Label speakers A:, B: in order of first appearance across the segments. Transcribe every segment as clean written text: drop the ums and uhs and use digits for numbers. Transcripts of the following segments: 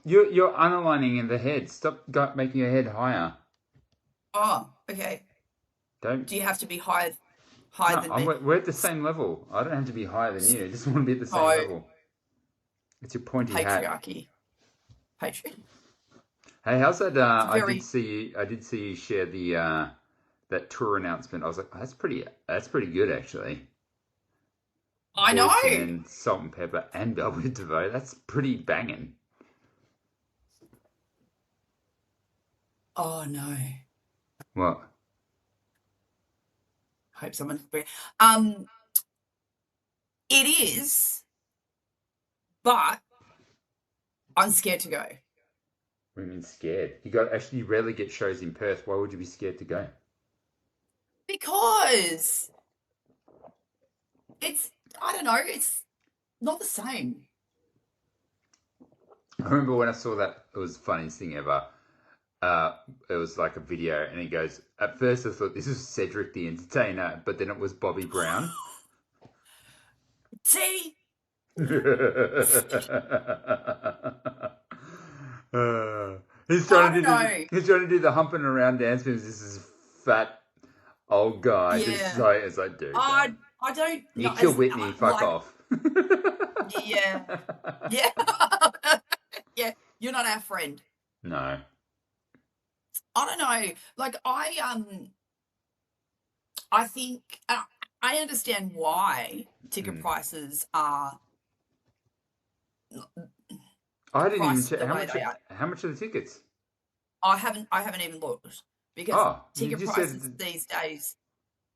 A: You're unaligning in the head. Stop making your head higher.
B: Oh, okay.
A: Don't.
B: Do you have to be higher
A: No,
B: than me?
A: we're at the same level. I don't have to be higher than you. I just want to be at the same
B: So
A: level. It's your pointy hat.
B: patriarchy. Patri.
A: Hey, how's that?
B: It's a very.
A: I did see you share the that tour announcement. I was like, oh, that's pretty good actually.
B: I know.
A: Boyz II Men, Salt and Pepper, and Velvet DeVoe. That's pretty banging.
B: Oh no.
A: What?
B: Hope someone. Um, it is, but I'm scared to go
A: What do you mean scared? You rarely get shows in Perth. Why would you be scared to go?
B: because it's. I don't know. It's not the same.
A: I remember when I saw that, it was the funniest thing ever. It was like a video, and he goes, at first I thought this was Cedric the Entertainer, but then it was Bobby Brown.
B: See,
A: He's
B: I
A: trying to
B: don't
A: do the
B: know.
A: he's trying to do the humping around dance moves. This is fat old guy.
B: Yeah,
A: It's like, dude,
B: I
A: don't.
B: I don't
A: You
B: know.
A: kill
B: As
A: Whitney, fuck
B: like
A: off.
B: yeah, yeah, yeah. You're not our friend.
A: No.
B: I don't know. Like I think I understand why ticket
A: Mm.
B: prices are
A: I didn't even
B: priced
A: check
B: the way they are.
A: how much are the tickets?
B: I haven't even looked because
A: Oh, you
B: ticket
A: just said
B: prices these days.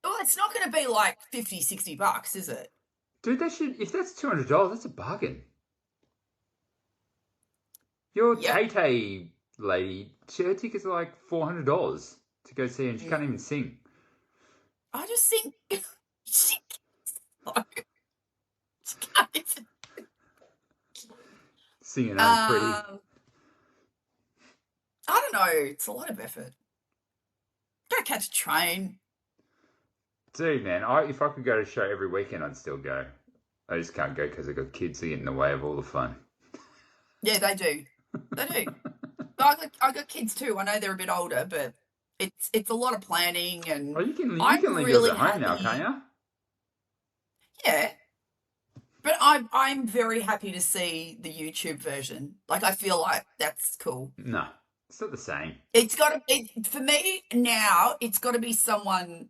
B: Well, it's not going to be like 50, $60, is it?
A: dude, that should if that's $200, that's a bargain. Your
B: Yep.
A: Tay Tay lady, her tickets are like $400 to go see, and she can't even
B: Mm.
A: sing.
B: I just think she, she can't even-
A: Singing "I'm Pretty."
B: um, I don't know. It's a lot of effort. Go catch a train.
A: Dude, man, if I could go to a show every weekend, I'd still go. I just can't go because I've got kids that get in the way of all the fun.
B: Yeah, they do. They do. But I got kids too. I know they're a bit older, but it's a lot of planning,
A: Oh,
B: and
A: you can
B: I'm
A: leave yours
B: really
A: at home now, can't
B: happy.
A: you?
B: Yeah, but I'm very happy to see the YouTube version. Like I feel like that's cool.
A: No, it's not the same.
B: It's got to for me now. It's got to be someone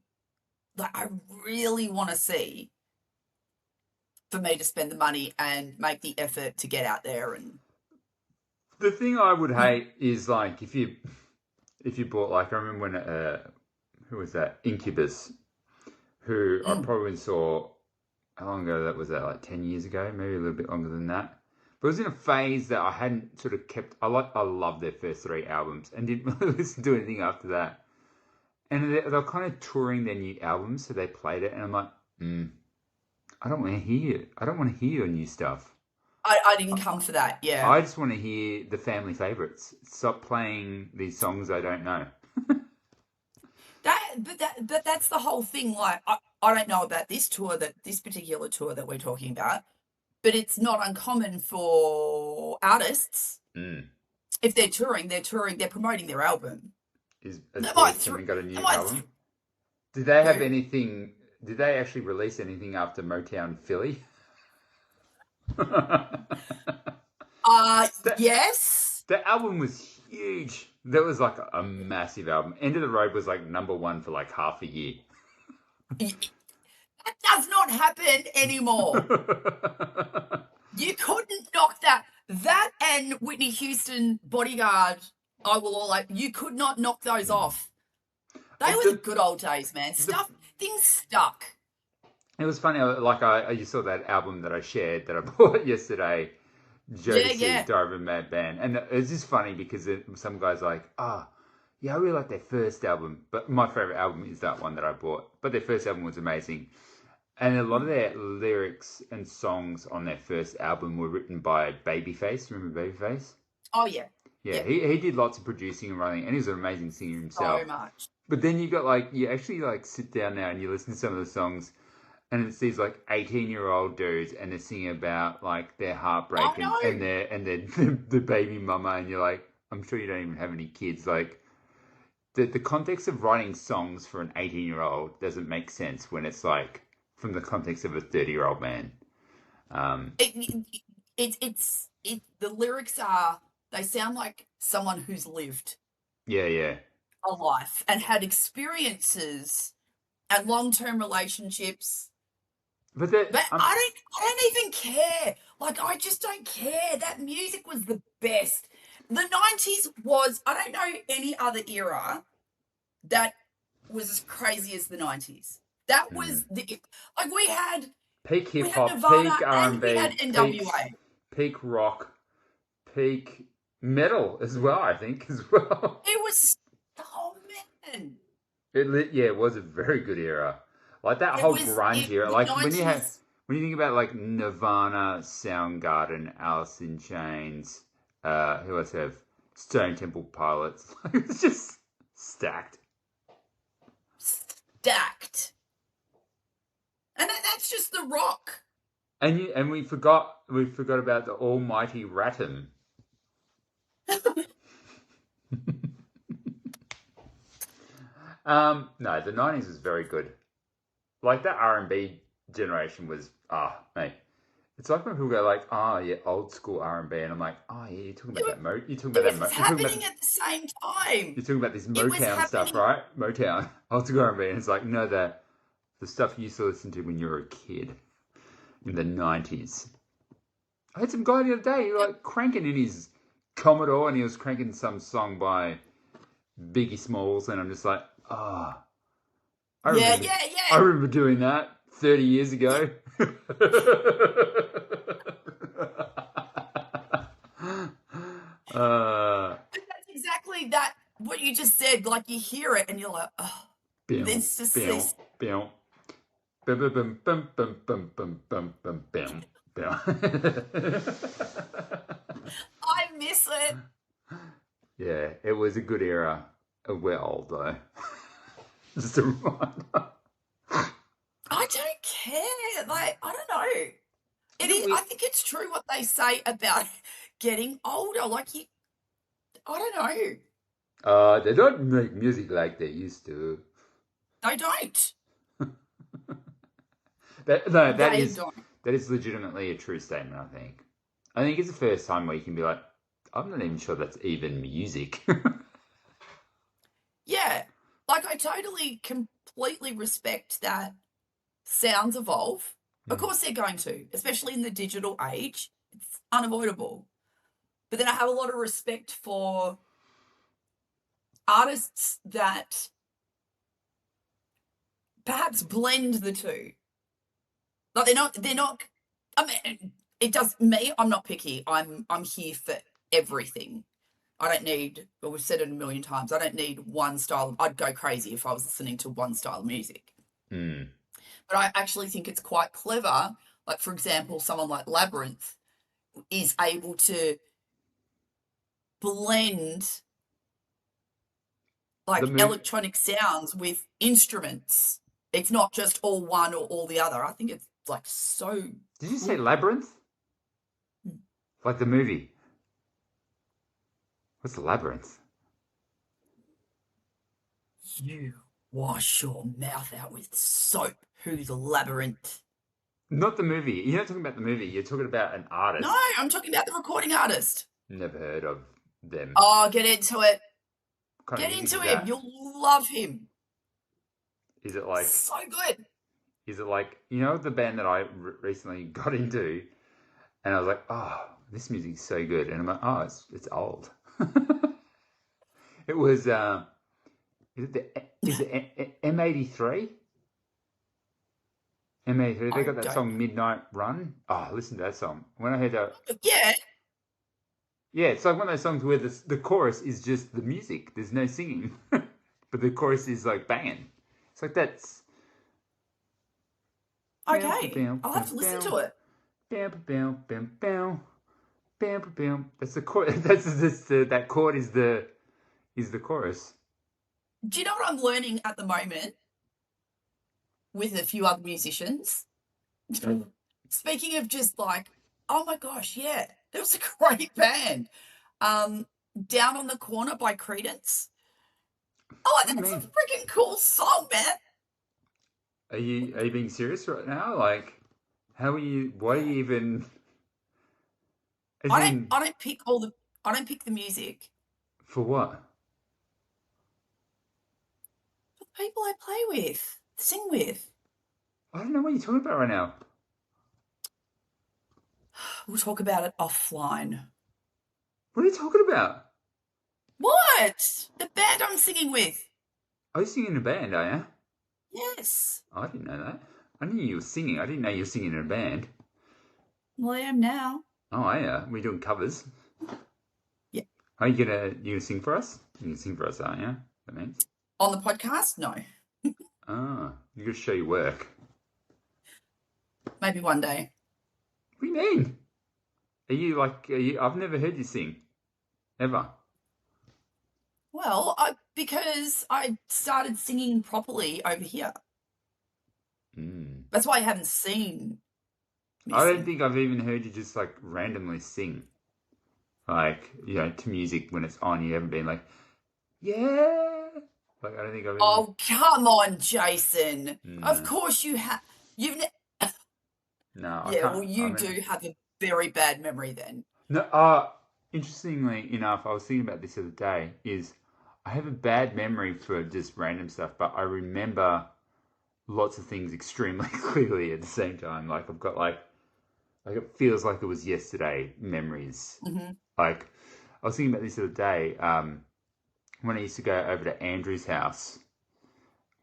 B: that I really want to see for me to spend the money and make the effort to get out there and
A: The thing I would
B: you know.
A: hate is like if you bought like I remember when who was that Incubus, who I
B: Mm,
A: probably saw how long ago that was that like 10 years ago, maybe a little bit longer than that. But it was in a phase that I hadn't sort of kept. I loved their first three albums and didn't really listen to anything after that. And they were kind of touring their new albums, so they played it, and I'm like, I don't want to hear it. I don't want to hear your new stuff.
B: I didn't come for that. Yeah.
A: I just want to hear the family favorites. Stop playing these songs I don't know.
B: But that's the whole thing. Like I don't know about this particular tour that we're talking about, but it's not uncommon for artists
A: Mm.
B: if they're promoting their album.
A: Has
B: They might
A: Boyz II
B: th-
A: Men got a
B: they
A: new
B: might
A: album? Did they have
B: who?
A: anything? Did they actually release anything after Motown Philly?
B: Uh
A: that
B: yes.
A: that album was huge. That was like a massive album. End of the Road was like number one for like half a year.
B: That does not happen anymore. You couldn't knock that. That and Whitney Houston Bodyguard, I will all like you could not knock those off. They were the
A: the
B: good old days, man.
A: the
B: Things stuck.
A: It was funny. Like you saw that album that I shared that I bought yesterday,
B: Yeah,
A: Jodeci,
B: yeah.
A: Diary of a Mad Band, and it's just funny because some guys are like, yeah, I really like their first album, but my favorite album is that one that I bought. But their first album was amazing, and a lot of their lyrics and songs on their first album were written by Babyface. Remember Babyface?
B: Oh yeah.
A: Yeah,
B: Yeah.
A: he did lots of producing and writing, and he's an amazing singer himself.
B: So much.
A: But then you got like you actually like sit down now and you listen to some of the songs, and it's these like 18-year-old dudes, and they're singing about like their heartbreak
B: I
A: and
B: know.
A: their the baby mama, and you're like, I'm sure you don't even have any kids. Like the context of writing songs for an 18-year-old doesn't make sense when it's like from the context of a 30-year-old man. Um,
B: The lyrics are, they sound like someone who's lived
A: yeah, yeah,
B: a life and had experiences and long-term relationships.
A: but that
B: But I don't even care. Like, I just don't care. That music was the best. The 90s was, I don't know any other era that was as crazy as the 90s. That was like
A: peak
B: we
A: hip
B: had
A: hop,
B: Nirvana
A: peak R
B: and
A: and
B: we had
A: B,
B: NWA.
A: peak rock, peak metal as well. I think as well.
B: It was, oh man.
A: It was a very good era. Like that whole grunge era.
B: The
A: Like
B: 90s.
A: when you think about like Nirvana, Soundgarden, Alice in Chains, who else have Stone Temple Pilots. It's just stacked.
B: Stacked. And that's just the rock.
A: And we forgot about the almighty Ratum. No, the 90s was very good. Like that R&B generation was mate. It's like when people go like, "Oh yeah, old school R&B," and I'm like, "Oh yeah, you're talking about that you're talking about
B: It was
A: you're talking about
B: happening at the same time.
A: you're talking about this
B: It was
A: Motown stuff,
B: happening.
A: right? Motown, old school R&B." And it's like, no, the stuff you used to listen to when you were a kid in the 90s. I had some guy the other day like cranking in his Commodore, and he was cranking some song by Biggie Smalls, and I'm just like, I
B: Yeah,
A: remember,
B: yeah,
A: I
B: yeah.
A: remember doing that 30 years ago. uh,
B: But that's exactly that, what you just said. Like, you hear it and you're like, oh,
A: Boom,
B: this just
A: boom,
B: this.
A: boom, bum, bum, bum, bum, bum, bum, bum, bum, bum, bum, bum.
B: I miss it.
A: Yeah, it was a good era. We're old though. Just a reminder.
B: I don't care. Like, I don't know. It
A: Isn't it
B: is. I
A: weird?
B: think it's true what they say about getting older. Like, I don't know.
A: They don't make music like they used to.
B: They don't.
A: No,
B: They don't.
A: that is legitimately a true statement. I think it's the first time where you can be like, I'm not even sure that's even music.
B: Yeah. Like, I totally, completely respect that sounds evolve. Of
A: Hmm.
B: course they're going to, especially in the digital age. It's unavoidable. But then I have a lot of respect for artists that perhaps blend the two. Like, they're not, I mean, it does me, I'm not picky. I'm here for everything. I don't need, well, we've said it a million times, I don't need one style. I'd go crazy if I was listening to one style of music.
A: Hmm.
B: But I actually think it's quite clever. Like, for example, someone like Labyrinth is able to blend
A: The
B: like
A: mood.
B: electronic sounds with instruments. It's not just all one or all the other. I think it's like so
A: Did you say
B: cool.
A: Labyrinth? Like the movie? What's the Labyrinth?
B: You wash your mouth out with soap. Who's Labyrinth?
A: Not the movie. You're not talking about the movie. You're talking about an
B: No,
A: artist.
B: I'm talking about the recording artist.
A: Never heard of them.
B: Oh, get into it.
A: What kind of
B: Get
A: music
B: into
A: is
B: him.
A: that?
B: You'll love him.
A: Is it like?
B: So good.
A: Is it like the band that I recently got into, and I was like, oh, this music's so good, and I'm like, oh, it's old. It was is it M83? M83. They
B: I
A: got that
B: don't
A: song Midnight Run. Oh, listen to that song. When I heard that,
B: know. Yeah.
A: yeah, it's like one of those songs where the chorus is just the music. There's no singing, but the chorus is like banging. It's like that's bam
B: Okay.
A: bam
B: I'll have
A: bam
B: to listen
A: bam
B: to it.
A: bam bam bam bam bam bam. That's the chord. That chord is the chorus.
B: Do you know what I'm learning at the moment? with a few other musicians. Speaking of just like, oh my gosh, yeah, it was a great band. Down on the Corner by Credence. Oh,
A: What do you
B: that's a
A: mean?
B: freaking cool song, man.
A: Are you being serious right now? Like, how are you? Why are
B: Yeah.
A: you even? As
B: I don't
A: in,
B: I don't pick all the I don't pick the music.
A: for what?
B: The people I play with, sing with.
A: I don't know what you're talking about right now.
B: We'll talk about it offline.
A: What are you talking about?
B: What? The band I'm singing with.
A: Are you singing in a band? Are you?
B: Yes.
A: I didn't know that. I knew you were singing. I didn't know you were singing in a band.
B: Well, I am now.
A: Oh, yeah. We're doing covers.
B: Yeah.
A: Are you gonna sing for us? You can sing for us, aren't you? That means.
B: On the podcast? No.
A: Ah, you gotta show your work.
B: Maybe one day.
A: What do you mean? Are you like? I've never heard you sing, ever.
B: Well, because I started singing properly over here.
A: Mm.
B: That's why I haven't seen me
A: I don't
B: sing.
A: think I've even heard you just like randomly sing, like to music when it's on. You haven't been like, yeah. Like I don't think I've ever.
B: Oh, come on, Jason. Of
A: No,
B: course you have. You've.
A: no, I
B: Yeah,
A: can't.
B: well,
A: I
B: you
A: mean,
B: do have a very bad memory then.
A: no. Interestingly enough, I was thinking about this the other day. Is I have a bad memory for just random stuff, but I remember lots of things extremely clearly at the same time. Like I've got like it feels like it was yesterday memories.
B: Hmm.
A: Like I was thinking about this the other day. When I used to go over to Andrew's house.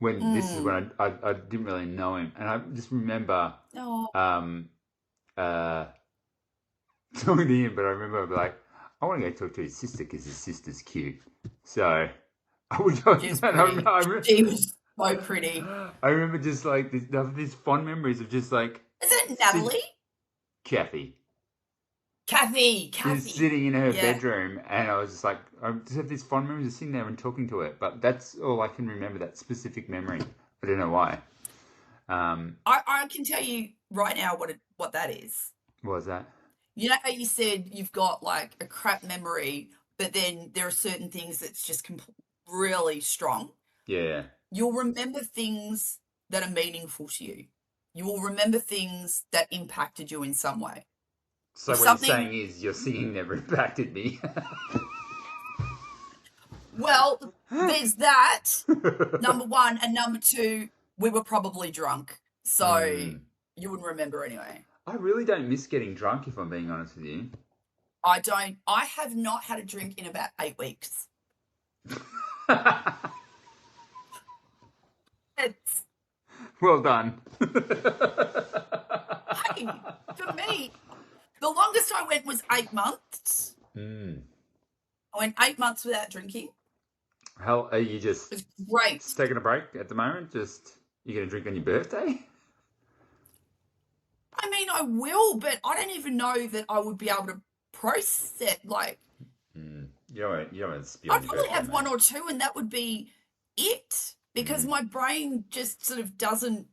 A: When this is
B: Mm.
A: when I didn't really know him, and I just remember
B: Oh,
A: um talking to him, but I remember I'd be like, I want to go talk to his sister because his sister's cute. So I would go.
B: she's
A: I,
B: pretty. She was so pretty.
A: I remember just like these fond memories of just like
B: Is it
A: sit,
B: Natalie?
A: Kathy
B: Kathy.
A: just
B: Kathy.
A: sitting in her
B: Yeah.
A: bedroom, and I was just like, I just have these fond memories of sitting there and talking to her. But that's all I can remember. That specific memory. I don't know why.
B: I can tell you right now what that is.
A: What was that?
B: You know how you said you've got like a crap memory, but then there are certain things that's just really strong.
A: Yeah.
B: You'll remember things that are meaningful to you. You will remember things that impacted you in some way.
A: So
B: If
A: what you're
B: something,
A: saying is your singing never impacted me.
B: well, there's that, number one, and number two, we were probably drunk. So
A: Mm.
B: you wouldn't remember anyway.
A: I really don't miss getting drunk, if I'm being honest with you.
B: I have not had a drink in about 8 weeks. It's,
A: Well done.
B: hey, for me, the longest I went was 8 months.
A: Mm.
B: I went 8 months without drinking.
A: How are you just
B: It was great.
A: taking a break at the moment? Just you gonna drink on your birthday?
B: I mean, I will, but I don't even know that I would be able to process it. Like,
A: You don't want to spew on
B: I'd
A: your
B: probably
A: birthday,
B: have
A: mate.
B: one or two, and that would be it, because my brain just sort of doesn't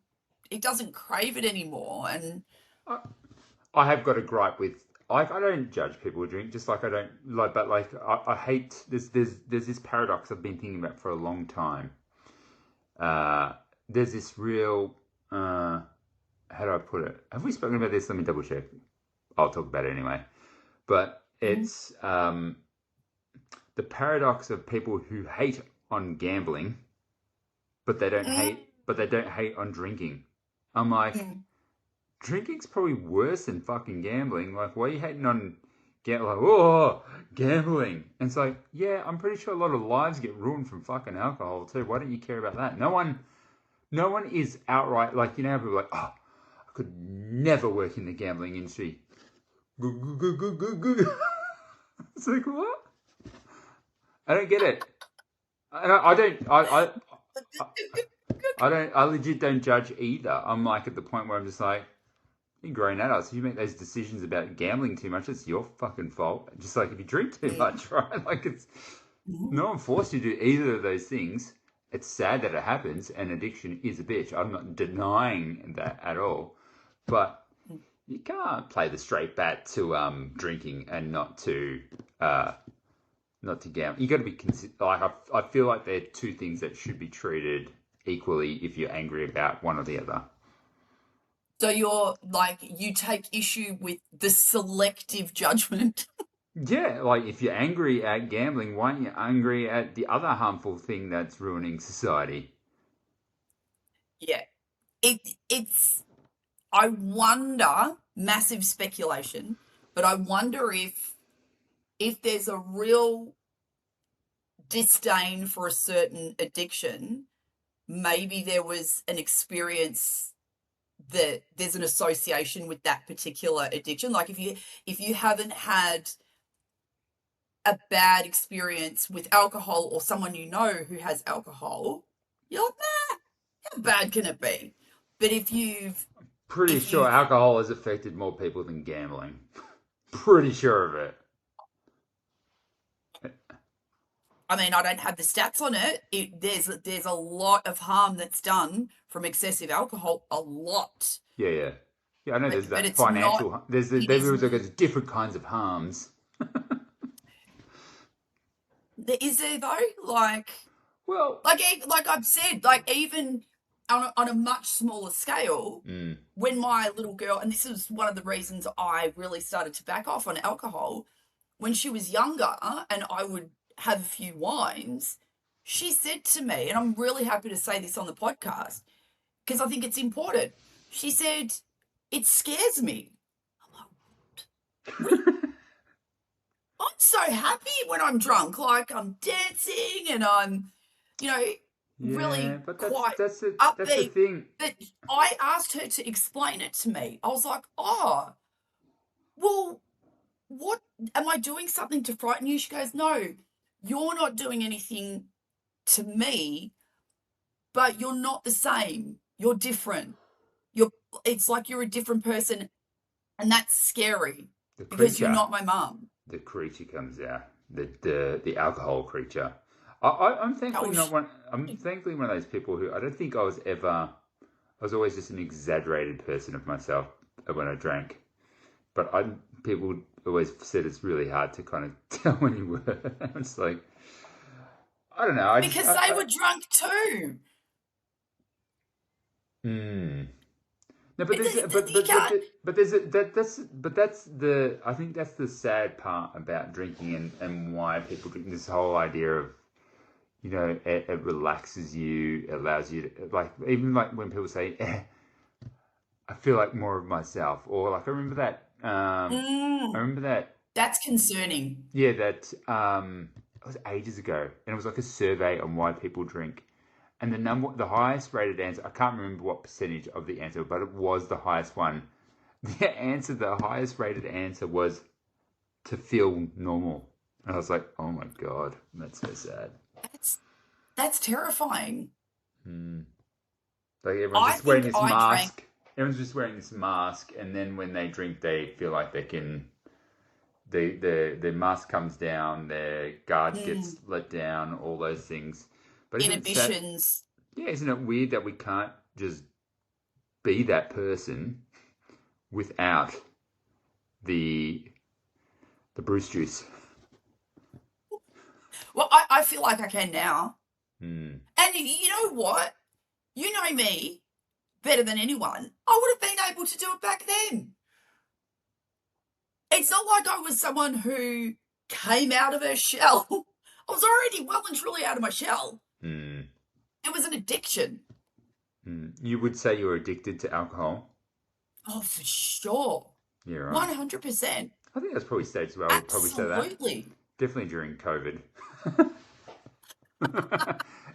B: crave it anymore. And
A: I have got a gripe with. I don't judge people who drink, just like I don't like. But like I hate there's this paradox I've been thinking about for a long time. There's this real. How do I put it? Have we spoken about this? Let me double check. I'll talk about it anyway. But it's the paradox of people who hate on gambling, but they don't
B: mm,
A: hate on drinking. I'm like,
B: mm,
A: drinking's probably worse than fucking gambling. Like, why are you hating on like, oh, gambling? And it's like, yeah, I'm pretty sure a lot of lives get ruined from fucking alcohol too. Why don't you care about that? No one is outright like, how people are like, oh, I could never work in the gambling industry. It's like, what? I don't get it. I don't. I don't. I legit don't judge either. I'm like at the point where I'm just like, you're grown adults. If you make those decisions about gambling too much, it's your fucking fault. Just like if you drink too
B: mm,
A: much, right? Like it's
B: mm.
A: no one forced you to do either of those things. it's sad that it happens, and addiction is a bitch. I'm not denying that at all, but you can't play the straight bat to drinking and not to gamble. You got to be like I feel like they're two things that should be treated equally if you're angry about one or the other.
B: So you're like, you take issue with the selective judgment.
A: Yeah, like if you're angry at gambling, why aren't you angry at the other harmful thing that's ruining society?
B: Yeah. It's I wonder, massive speculation, but I wonder if there's a real disdain for a certain addiction, maybe there was an experience that there's an association with that particular addiction. Like if you haven't had a bad experience with alcohol or someone you know who has alcohol, you're like, nah, how bad can it be? But
A: Pretty
B: if
A: sure
B: you
A: alcohol has affected more people than gambling. Pretty sure of it.
B: I mean, I don't have the stats on it. There's a lot of harm that's done from excessive alcohol, a lot.
A: Yeah. Yeah, I know there's
B: But
A: that
B: it's not.
A: financial. There's
B: It is.
A: there's different kinds of harms.
B: Is there though? Like,
A: Well,
B: like I've said, like even on a much smaller scale, when my little girl, and this is one of the reasons I really started to back off on alcohol, when she was younger, and I would have a few wines, she said to me, and I'm really happy to say this on the podcast because I think it's important. She said, "It scares me." I'm like, I'm so happy when I'm drunk. Like I'm dancing and I'm, you know,
A: yeah,
B: really
A: but
B: quite
A: that's the
B: upbeat.
A: thing.
B: But I asked her to explain it to me. I was like, oh, well, what am I doing something to frighten you? She goes, no, you're not doing anything to me, but you're not the same. You're different. It's like you're a different person, and that's scary
A: The
B: because you're
A: creature,
B: not my mum.
A: the creature comes out. The alcohol creature. I'm
B: Oh,
A: thankfully not one. I'm thankfully one of those people who I don't think I was ever. I was always just an exaggerated person of myself when I drank. But people always said it's really hard to kind of tell when you were. It's like I don't know.
B: because they were drunk too.
A: No, but there's
B: You can't.
A: but there's a, that's the I think that's the sad part about drinking and why people drink. This whole idea of it relaxes you, it allows you to like even like when people say I feel like more of myself, or like I remember that I remember that
B: That's concerning.
A: yeah that it was ages ago, and it was like a survey on why people drink. And the highest rated answer, I can't remember what percentage of the answer, but it was the highest one. The highest rated answer was to feel normal. And I was like, oh my God, that's so sad.
B: That's terrifying.
A: Like everyone's
B: I
A: just wearing
B: think
A: this
B: I drank.
A: mask. Everyone's just wearing this mask, and then when they drink, they feel like they can. The mask comes down, their guard gets let down, all those things. But
B: Inhibitions.
A: isn't it weird that we can't just be that person without the Bruce juice?
B: Well, I feel like I can now. And you know what? You know me better than anyone. I would have been able to do it back then. It's not like I was someone who came out of her shell. I was already well and truly out of my shell. It was an addiction.
A: You would say you're addicted to alcohol?
B: Oh, for sure.
A: Yeah, right.
B: 100%.
A: I think that's probably safe as well. I would probably say that.
B: Absolutely.
A: Definitely during COVID.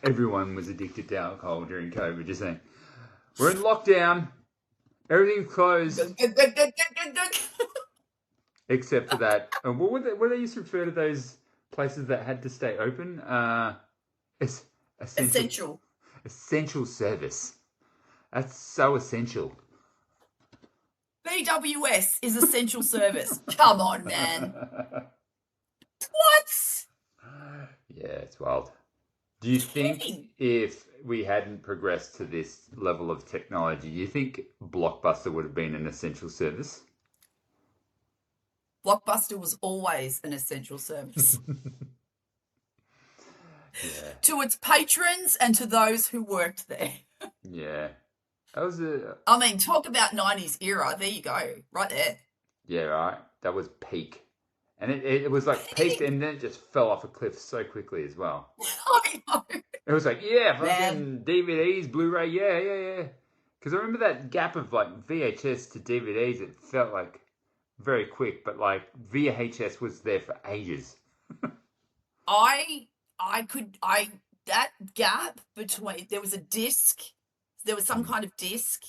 A: Everyone was addicted to alcohol during COVID. Just saying, we're in lockdown. Everything's closed. Except for that. What they used to refer to those places that had to stay open? Essential service. That's so essential.
B: BWS is essential service. Come on, man. What?
A: Yeah, it's wild. Do you
B: What are you
A: think
B: kidding?
A: if we hadn't progressed to this level of technology, do you think Blockbuster would have been an essential service?
B: Blockbuster was always an essential service
A: Yeah,
B: to its patrons and to those who worked there.
A: yeah. That was a
B: I mean, talk about 90s era. There you go, right there.
A: yeah, right. That was peak, and it was like peaked, and then it just fell off a cliff so quickly as well.
B: I know.
A: It was like, yeah,
B: Man,
A: fucking DVDs, Blu-ray, yeah, yeah, yeah. Because I remember that gap of like VHS to DVDs. It felt like very quick, but like VHS was there for ages.
B: I I that gap between there was a disc, there was some
A: Mm.
B: kind of disc,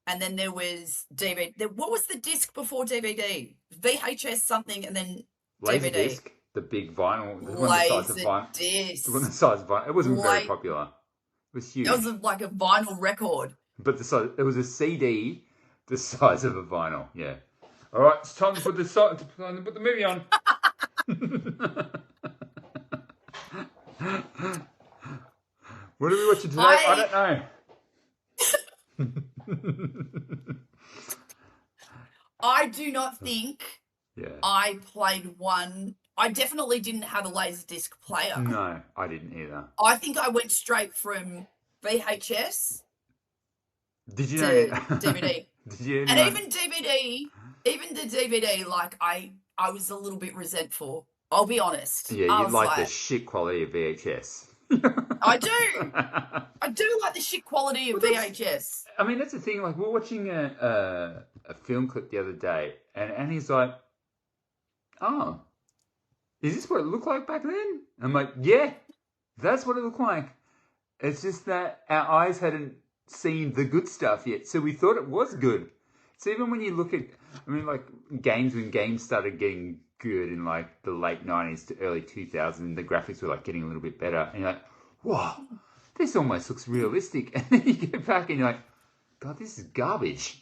B: and then there was DVD. What was the disc before DVD? VHS something, and then DVD.
A: Laserdisc, the big vinyl, the one the size of
B: Laser
A: vinyl, the one the
B: disc.
A: size of vinyl. It wasn't very
B: Like
A: popular. It was
B: it was
A: huge,
B: like a vinyl record.
A: but the size it was a CD the size of a vinyl. Yeah. All right, it's time to put the movie on. What are we watching today?
B: I
A: I don't know.
B: I do not think
A: Yeah.
B: I played one. I definitely didn't have a Laserdisc player.
A: No, I didn't either.
B: I think I went straight from VHS
A: Did you know?
B: to DVD.
A: Did you
B: And
A: know?
B: even the DVD, like I was a little bit resentful. I'll be honest.
A: Yeah,
B: I
A: you
B: was
A: like the
B: like,
A: shit quality of VHS.
B: I do. I do like the shit quality of
A: Well, that's.
B: VHS.
A: I mean, that's the thing. Like, we're watching a film clip the other day, and he's like, "Oh, is this what it looked like back then?" I'm like, "Yeah, that's what it looked like. It's just that our eyes hadn't seen the good stuff yet, so we thought it was good." So even when you look at, I mean, like games when games started getting good in like the late '90s to early 2000s, the graphics were like getting a little bit better, and you're like, "Whoa, this almost looks realistic." And then you get back and you're like, "God, this is garbage."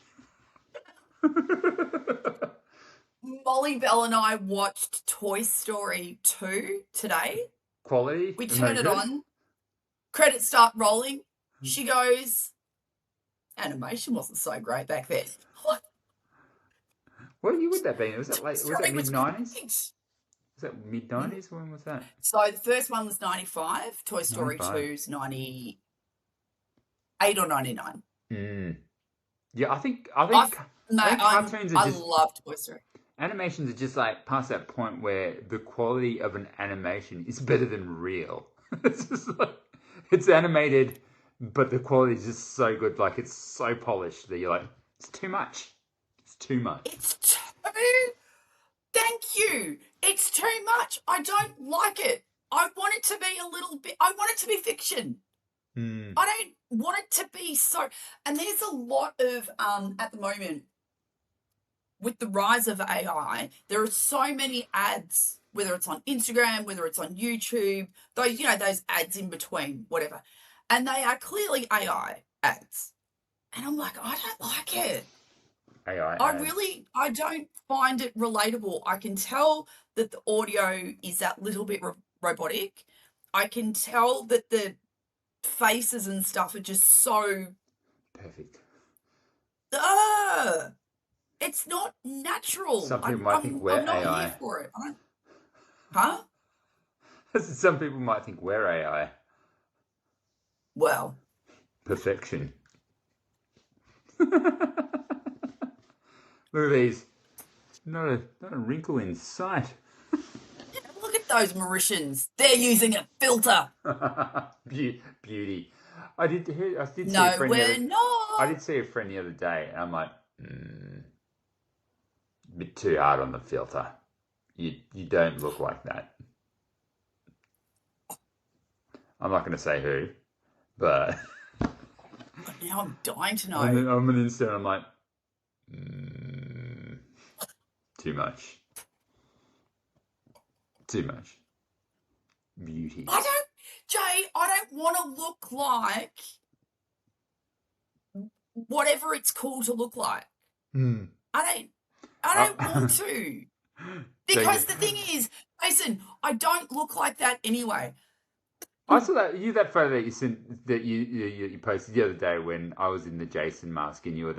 B: Molly Bell and I watched Toy Story 2 today.
A: Quality?
B: We
A: No
B: turn it
A: good?
B: on, credits start rolling. She goes, animation wasn't so great back then.
A: What year would that be? Was that late? Was that
B: Story
A: mid
B: was
A: '90s?
B: great.
A: Was that mid '90s? When was that?
B: So the first one was 95. Toy Story
A: '95.
B: 2's 98 or 99.
A: Mm. Yeah, I think
B: I,
A: cartoons are
B: I
A: just
B: love Toy Story.
A: animations are just like past that point where the quality of an animation is better than real. It's just like it's animated, but the quality is just so good. Like it's so polished that you're like, it's too much. It's too much.
B: It's too. Thank you. It's too much. I don't like it. I want it to be a little bit. I want it to be fiction.
A: Mm.
B: I don't want it to be so. And there's a lot of at the moment with the rise of AI. There are so many ads, whether it's on Instagram, whether it's on YouTube. Those those ads in between, whatever, and they are clearly AI ads. And I'm like, I don't like it.
A: AI ads.
B: I don't find it relatable. I can tell that the audio is that little bit robotic. I can tell that the faces and stuff are just so,
A: Perfect.
B: it's not natural.
A: Some people
B: I'm,
A: might think
B: I'm,
A: we're
B: I'm not here
A: AI.
B: for it. I don't, huh?
A: Some people might think we're AI.
B: Well,
A: Perfection. Look at these. Not a wrinkle in sight.
B: look at those Mauritians. They're using a filter.
A: Beauty. I did see a
B: No,
A: friend
B: we're
A: I
B: not.
A: did see a friend the other day, and I'm like, a bit too hard on the filter. You don't look like that. I'm not going to say who, but
B: Now I'm dying to know.
A: I'm an instant. I'm like, too much. Too much. Beauty.
B: Jay, I don't want to look like whatever it's cool to look like.
A: Mm.
B: I don't want to. Because the thing is, Jason, I don't look like that anyway.
A: I saw that photo that you sent that you posted the other day when I was in the Jason mask and you were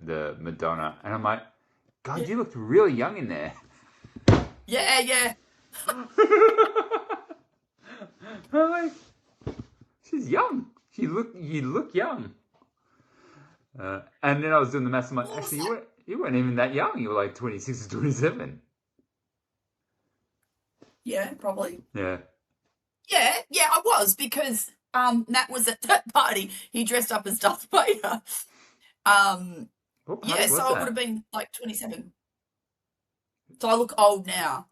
A: the Madonna, and I'm like, God,
B: Yeah,
A: you looked really young in there.
B: yeah, yeah.
A: I'm like, she's young. You look young. And then I was doing the math. I'm like,
B: What was
A: actually,
B: that?
A: you weren't even that young. You were like 26 or 27.
B: Yeah, probably.
A: Yeah.
B: Yeah, I was because Matt was at that party. He dressed up as Darth Vader. Um,
A: What party
B: yeah, so
A: was
B: I would have
A: that?
B: been like 27. So I look old now.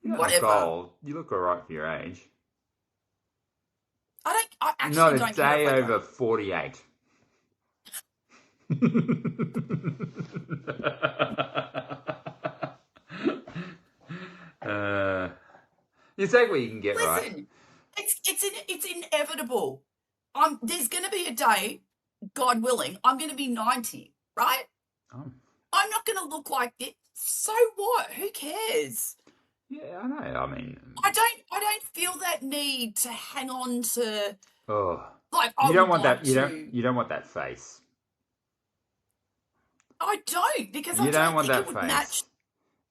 A: You don't look
B: Whatever.
A: old. You look all right for your age.
B: I
A: Not
B: actually
A: a
B: don't care if
A: day
B: I
A: over
B: don't.
A: 48. uh, you take what you can get, right?
B: Listen, it's inevitable. There's going to be a day, God willing, I'm going to be 90, right?
A: Oh,
B: I'm not going to look like this. So what? Who cares?
A: yeah, I know. I mean,
B: I don't feel that need to hang on to,
A: oh,
B: like, I
A: you don't
B: would
A: want that.
B: like to.
A: You don't want that face.
B: I don't, because I
A: You don't
B: don't
A: want
B: think it
A: that
B: would match.
A: face.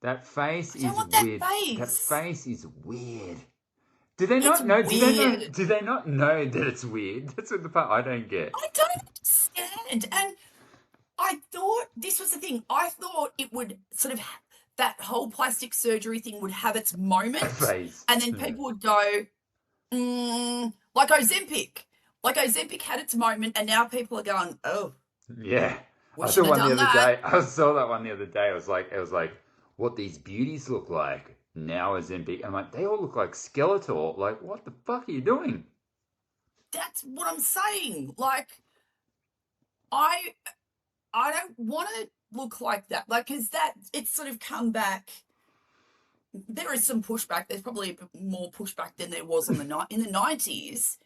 A: That face
B: I don't
A: is
B: want that
A: weird. That
B: face.
A: face is weird. Do they
B: It's
A: not know? Do they know?
B: weird.
A: Do they not know that it's weird? That's what the part I don't get.
B: I don't understand. And I thought this was the thing. I thought it would sort of that whole plastic surgery thing would have its
A: A
B: moment,
A: face.
B: and then people would go, like Ozempic. Like Ozempic had its moment, and now people are going, "Oh,
A: Yeah,
B: we
A: I saw
B: shouldn't have
A: one the
B: done
A: other
B: that."
A: day. I saw that one the other day. It was like what these beauties look like now as Ozempic. I'm like, they all look like skeletal. Like, what the fuck are you doing?
B: That's what I'm saying. Like, I I don't want to look like that. Like, because that it's sort of come back. There is some pushback. There's probably a bit more pushback than there was on in the 90s.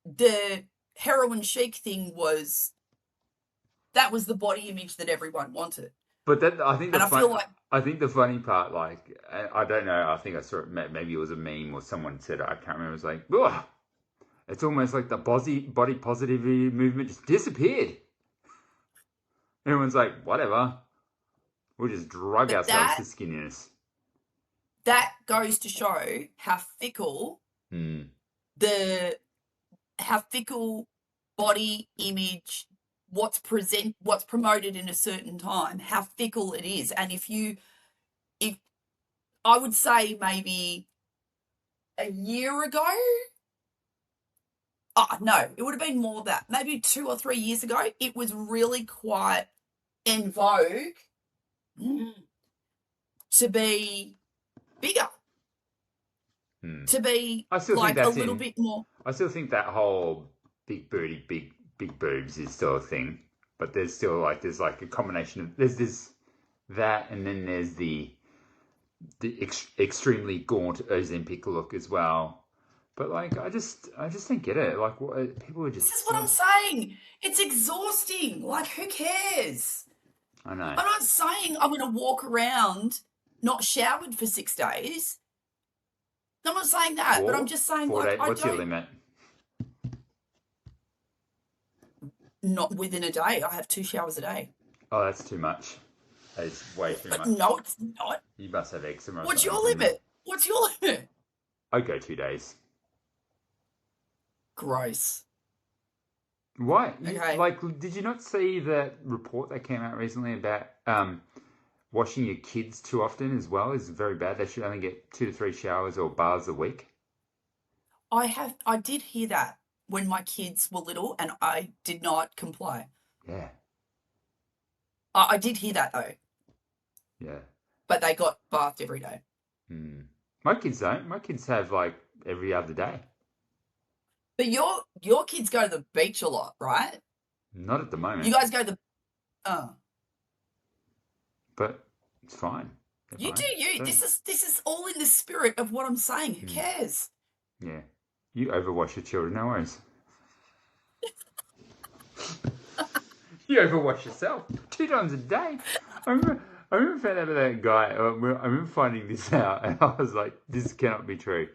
B: The heroin chic thing was that was the body image that everyone wanted.
A: But
B: And I feel like
A: I think the funny part, like, I don't know. I think I saw it. Maybe it was a meme or someone said it. I can't remember. It was like, ugh, it's almost like the body positivity movement just disappeared. Everyone's like, whatever. We'll just drug
B: but
A: ourselves to
B: that
A: skinniness.
B: that goes to show how fickle
A: Hmm.
B: the how fickle body image what's promoted in a certain time, how fickle it is. And if I would say maybe a year ago, oh no, it would have been more that, maybe 2 or 3 years ago, it was really quite in vogue to be bigger,
A: Hmm.
B: to be
A: I still think
B: like a
A: that's
B: little
A: in.
B: bit more.
A: I still think that whole big booty, big boobs is still a thing. But there's like a combination of there's that, and then there's the extremely gaunt Ozempic look as well. But like, I just don't get it. Like, people are
B: This is
A: just
B: what
A: so.
B: I'm saying. It's exhausting. Like, who cares?
A: I know.
B: I'm not saying I'm going to walk around not showered for 6 days. I'm not saying that, but I'm just saying,
A: Four
B: like,
A: days.
B: I
A: What's your
B: don't,
A: limit?
B: not within a day. I have 2 showers a day.
A: Oh, that's too much. That is way too
B: But
A: much.
B: no, it's not.
A: You must have eczema or
B: What's
A: something
B: your
A: from them.
B: limit? What's your limit?
A: I go 2 days.
B: Gross.
A: Why?
B: Okay.
A: Like, did you not see that report that came out recently about washing your kids too often as well is very bad? They should only get 2 to 3 showers or baths a week.
B: I did hear that when my kids were little and I did not comply.
A: Yeah,
B: I did hear that though,
A: yeah.
B: but they got bathed every day.
A: Hmm. My kids don't. My kids have like every other day.
B: But your kids go to the beach a lot, right?
A: Not at the
B: You
A: moment,
B: guys go to the oh.
A: but it's fine. They're
B: You do
A: fine.
B: you.
A: Don't.
B: This is all in the spirit of what I'm saying. Who
A: Hmm.
B: cares?
A: Yeah. You overwash your children, no worries. You overwash yourself 2 times a day. I remember finding out about that guy. I remember finding this out, and I was like, "This cannot be true."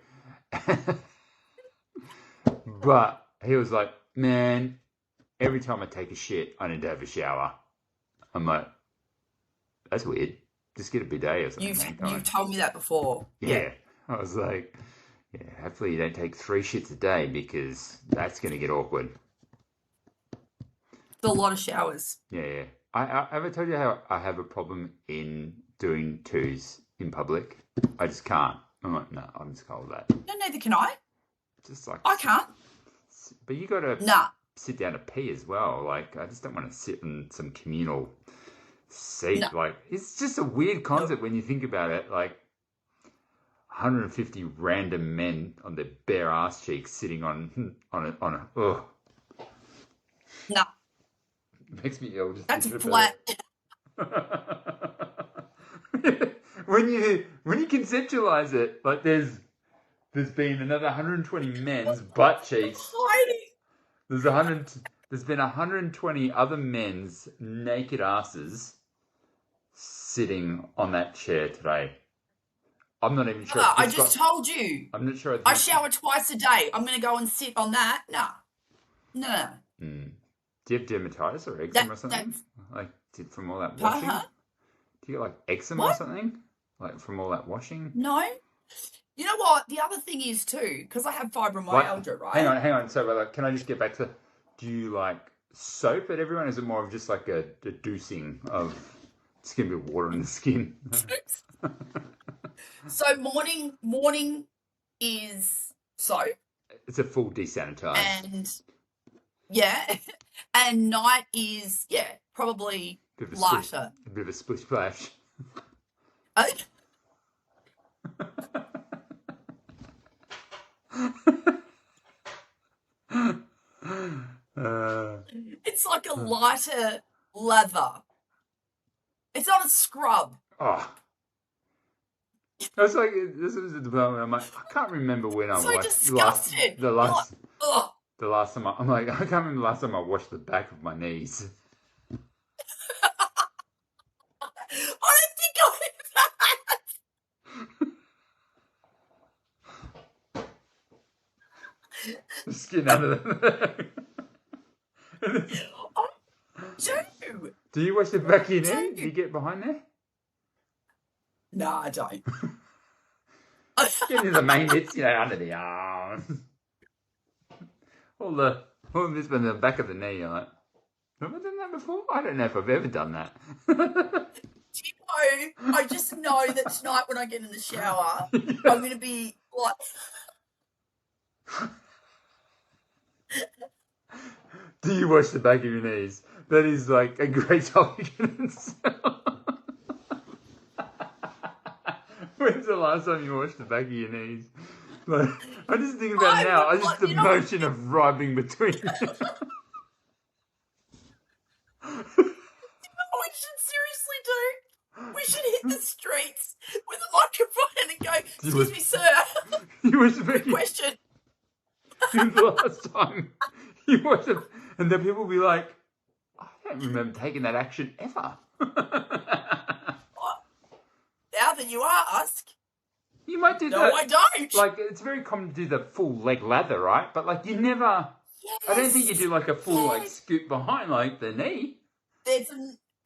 A: But he was like, man, every time I take a shit, I need to have a shower. I'm like, that's weird. Just get a bidet or something, man. Come
B: You've
A: on.
B: told me that before. Yeah.
A: Yeah. I was like, yeah, hopefully you don't take 3 shits a day because that's going to get awkward.
B: It's a lot of showers.
A: Yeah. I ever told you how I have a problem in doing twos in public? I just can't. I'm like, no, I'm just cold with that.
B: No, neither can I.
A: Just like,
B: I can't.
A: but you got to
B: Nah.
A: sit down to pee as well. Like, I just don't want to sit in some communal seat.
B: No.
A: Like, it's just a weird concept when you think about it. Like, 150 random men on their bare ass cheeks sitting on a. Oh,
B: Nah.
A: makes me ill. Just
B: That's
A: thinking
B: flat.
A: when you conceptualize it, like there's been another 120 men's butt cheeks.
B: Hiding.
A: There's been 120 other men's naked asses sitting on that chair today. I'm not even sure.
B: I just told you.
A: I'm not sure.
B: I shower twice a day. I'm going to go and sit on that? Nah. No.
A: Do you have dermatitis or eczema or something? Like from all that washing?
B: Uh-huh.
A: Do you get like eczema or something? Like from all that washing?
B: No. You know what? The other thing is too, because I have fibromyalgia, right?
A: Hang on. So, like, can I just get back to? Do you like soap at everyone? Is it more of just like a dousing of skin with water in the skin?
B: So morning is soap.
A: It's a full desanitize.
B: And yeah, and night is probably lighter.
A: A bit of a splish splash.
B: It's like a lighter lather. It's not a scrub.
A: Oh. I was like, this was the development. I'm like, I can't remember when I washed the last time. I'm like, I can't remember the last time I washed the back of my knees.
B: I don't think I have
A: The skin under them. Do you wash the back of your knee? Do you get behind there?
B: No, I don't.
A: Get into the main bits, under the arms. All this on the back of the knee, you're like, have I done that before? I don't know if I've ever done that.
B: Do you know, I just know that tonight when I get in the shower, I'm going to be like...
A: Do you wash the back of your knees? That is like a great topic in itself. When's the last time you washed the back of your knees? Like, I'm just thinking about it now. The motion of rubbing between them.
B: We should seriously do. We should hit the streets with a microphone and go, excuse me, sir.
A: You washed the back of your
B: question.
A: The last time you watched it, and then people will be like, I don't remember taking that action ever.
B: Now that you ask,
A: you might do that.
B: No, I don't.
A: Like, it's very common to do the full leg lather, right? But like, you never. Yes. I don't think you do like a full like scoop behind like the knee.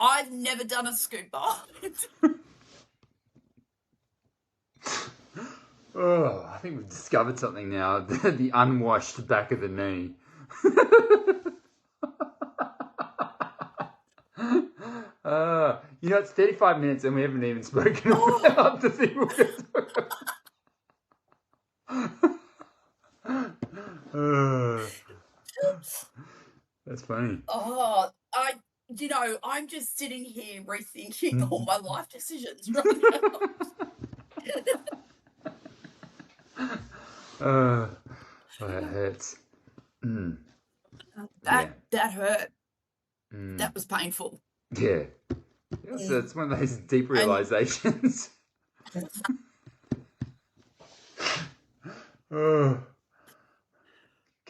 B: I've never done a scoop behind.
A: Oh, I think we've discovered something now. The unwashed back of the knee. It's 35 minutes and we haven't even spoken about the thing we're going to talk about. That's funny.
B: Oh, I'm just sitting here rethinking all my life decisions right now.
A: That hurts.
B: That hurt. That was painful.
A: Yeah. So it's one of those deep realizations. Oh.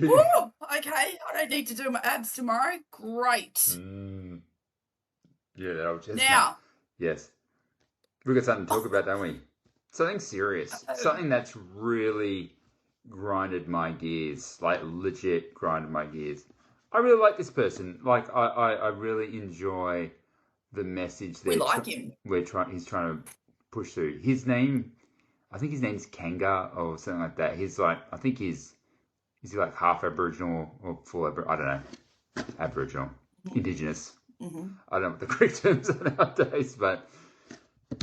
B: Woo, okay, I don't need to do my abs tomorrow. Great.
A: Yeah, that'll just
B: now.
A: Yes. We've got something to talk about, don't we? Something serious. Something that's really grinded my gears, like legit grinded my gears. I really like this person. Like I really enjoy the message
B: We
A: that
B: like him.
A: he's trying to push through. His name, I think his name's Kanga or something like that. He's like, I think is he like half Aboriginal or full Aboriginal? I don't know. Aboriginal, Indigenous.
B: Mm-hmm.
A: I don't know what the correct terms are nowadays, but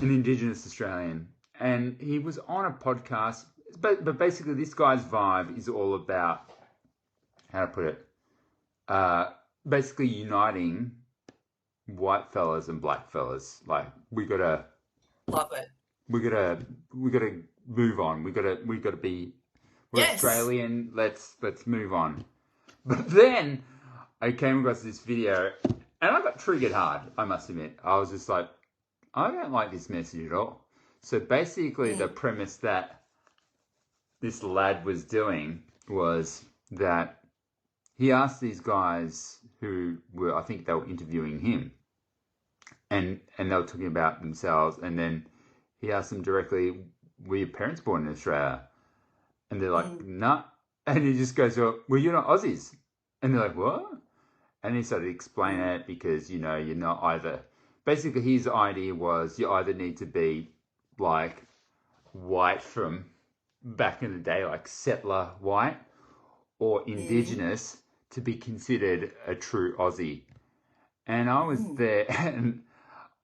A: an Indigenous Australian. And he was on a podcast, but basically this guy's vibe is all about, how to put it, basically uniting white fellas and black fellas. Like
B: Love it.
A: we gotta move on. We gotta be, we're
B: Yes.
A: Australian. Let's move on. But then I came across this video and I got triggered hard. I must admit, I was just like, I don't like this message at all. So basically, the premise that this lad was doing was that he asked these guys who were, I think they were interviewing him, and they were talking about themselves, and then he asked them directly, were your parents born in Australia? And they're like, nah. And he just goes, well, you're not Aussies. And they're like, what? And he started explaining it because, you know, you're not either. Basically, his idea was you either need to be like white from back in the day, like settler white, or Indigenous to be considered a true Aussie. And I was there and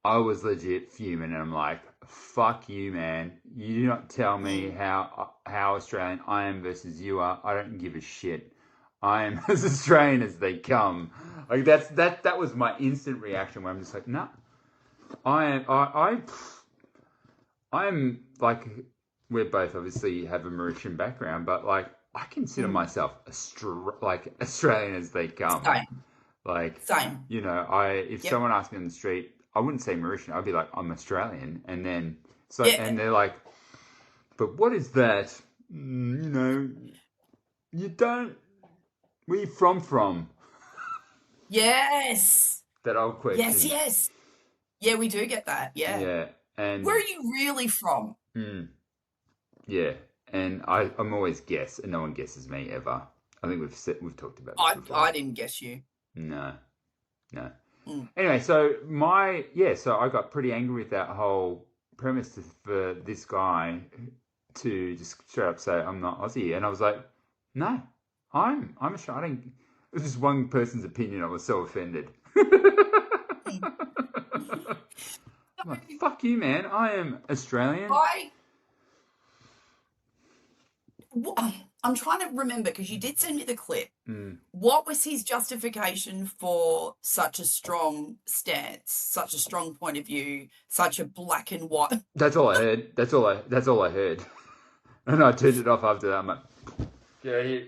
A: I was legit fuming, and I'm like, fuck you, man. You do not tell me how Australian I am versus you are. I don't give a shit. I am as Australian as they come. Like that was my instant reaction where I'm just like, nah. I'm like, we both obviously have a Mauritian background, but like I consider myself like Australian as they come.
B: Same.
A: Like,
B: Same.
A: you know, if someone asked me on the street, I wouldn't say Mauritian. I'd be like, I'm Australian, and then and they're like, but what is that? You know, you don't. Where you from?
B: Yes.
A: That old question.
B: Yes. Yeah, we do get that. Yeah.
A: Yeah, and
B: where are you really from?
A: Yeah, and I'm always guess, and no one guesses me ever. I think we've talked about this before.
B: I didn't guess you.
A: No. Anyway, so I got pretty angry with that whole premise for this guy to just straight up say I'm not Aussie, and I was like, no, I'm Australian. It was just one person's opinion. I was so offended. I'm like, fuck you, man. I am Australian.
B: I'm trying to remember because you did send me the clip. What was his justification for such a strong stance, such a strong point of view, such a black and white?
A: That's all I heard. That's all I heard. And I turned it off after that. I'm like, yeah.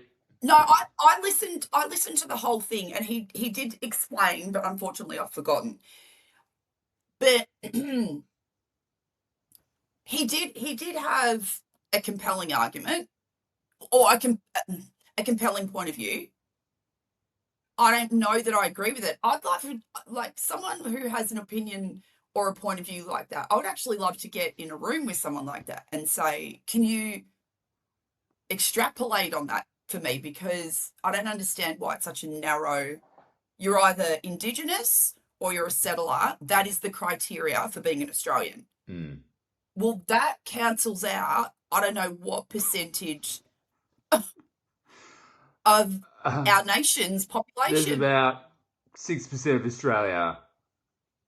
B: No, I listened to the whole thing, and he did explain, but unfortunately I've forgotten. But he did have a compelling argument, or a compelling point of view. I don't know that I agree with it. I'd like someone who has an opinion or a point of view like that. I would actually love to get in a room with someone like that and say, can you extrapolate on that for me? Because I don't understand why it's such a narrow, you're either Indigenous or you're a settler. That is the criteria for being an Australian. Well, that cancels out, I don't know what percentage of our nation's population.
A: There's about 6% of Australia,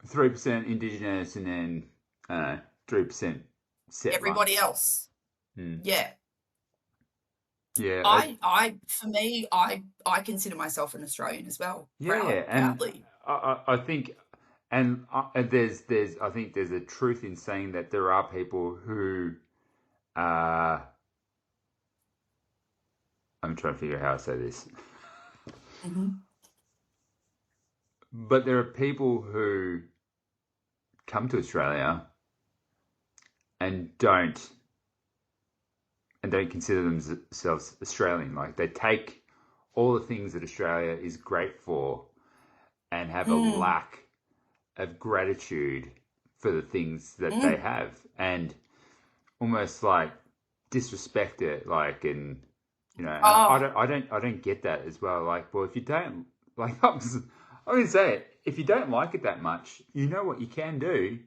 A: 3% Indigenous, and then, I don't know, 3% settler.
B: Everybody else. Yeah.
A: Yeah.
B: I consider myself an Australian as well.
A: Proudly. And I think, and there's I think there's a truth in saying that there are people who, I'm trying to figure out how to say this. But there are people who come to Australia and don't consider themselves Australian. Like, they take all the things that Australia is great for and have a lack of gratitude for the things that they have, and almost like disrespect it, like, and You know, and
B: Oh,
A: I don't get that as well. Like, well, if you don't like, I'm gonna say it. If you don't like it that much, you know what you can do.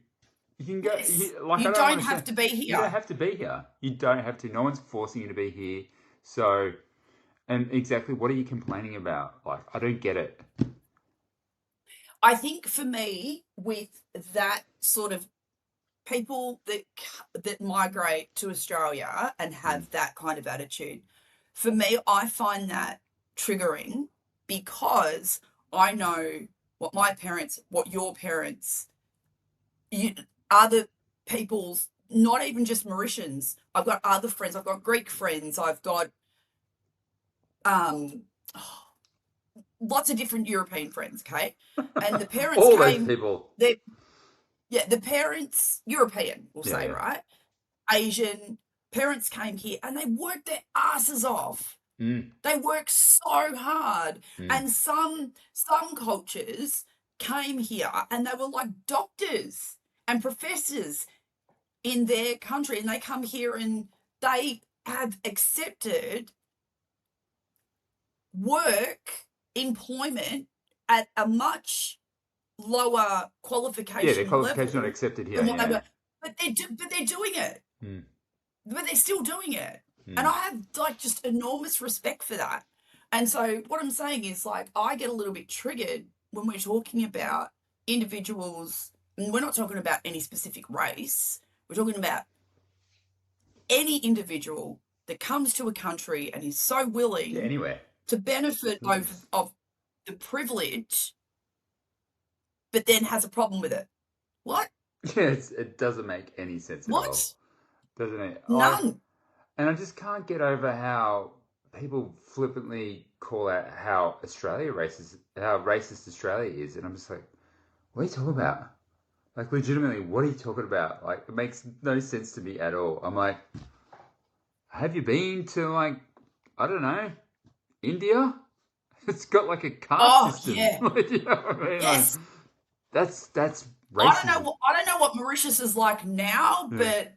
A: You can go.
B: yes.
A: Like, I
B: You
A: don't
B: don't
A: understand.
B: have to be
A: You don't
B: here.
A: have to be here. You don't have to. No one's forcing you to be here. So, and exactly, what are you complaining about? Like, I don't get it.
B: I think for me, with that sort of people that migrate to Australia and
A: Mm,
B: have that kind of attitude, for me, I find that triggering because I know what my parents, what your parents, you, other people's, not even just Mauritians. I've got other friends. I've got Greek friends. I've got um, lots of different European friends. Okay, and the parents
A: all those
B: came.
A: people.
B: They Yeah, the parents European, we'll
A: Yeah,
B: say,
A: yeah.
B: right? Asian parents came here and they worked their asses off.
A: Mm,
B: They work so hard.
A: mm.
B: And some cultures came here and they were like doctors and professors in their country, and they come here and they have accepted work, employment at a much lower
A: Yeah, their
B: qualification
A: qualifications not
B: level
A: accepted here.
B: than what they
A: Yeah.
B: were. But they're doing it.
A: Mm,
B: But they're still doing it. And
A: mm.
B: I have like just enormous respect for that. And so what I'm saying is like I get a little bit triggered when we're talking about individuals, and we're not talking about any specific race. We're talking about any individual that comes to a country and is so
A: Yeah.
B: willing
A: Anyway.
B: to benefit of the privilege, but then has a problem with it. What?
A: Yeah, it doesn't make any sense at all,
B: What?
A: doesn't it?
B: None.
A: And I just can't get over how people flippantly call out how racist Australia is, and I'm just like, what are you talking about? Like, legitimately, what are you talking about? Like, it makes no sense to me at all. I'm like, have you been to, like, I don't know, India? It's got like a caste
B: Oh,
A: system.
B: yeah.
A: Like, you know what I mean? Like,
B: Yes.
A: that's racism.
B: I don't know what Mauritius is like now,
A: Yeah.
B: but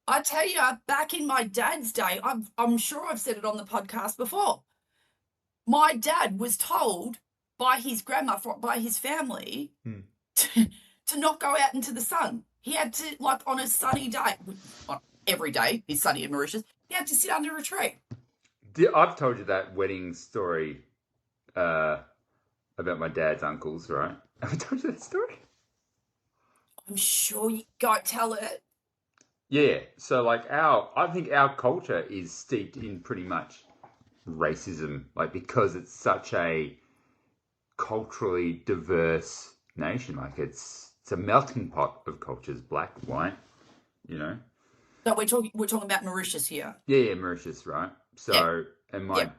B: I tell you, back in my dad's day, I'm sure I've said it on the podcast before. My dad was told by his grandma, by his family,
A: Hmm.
B: to, to not go out into the sun. He had to, like, on a sunny day, every day is sunny in Mauritius, he had to sit under a tree.
A: I've told you that wedding story uh, about my dad's uncles, right? Have I told you that story?
B: I'm sure you go tell it.
A: Yeah. So like I think our culture is steeped in pretty much racism, like because it's such a culturally diverse nation. Like it's a melting pot of cultures, black, white, you know.
B: So we're talking about Mauritius here.
A: Yeah, yeah, Mauritius, right?
B: Yeah,
A: So, and my
B: yeah.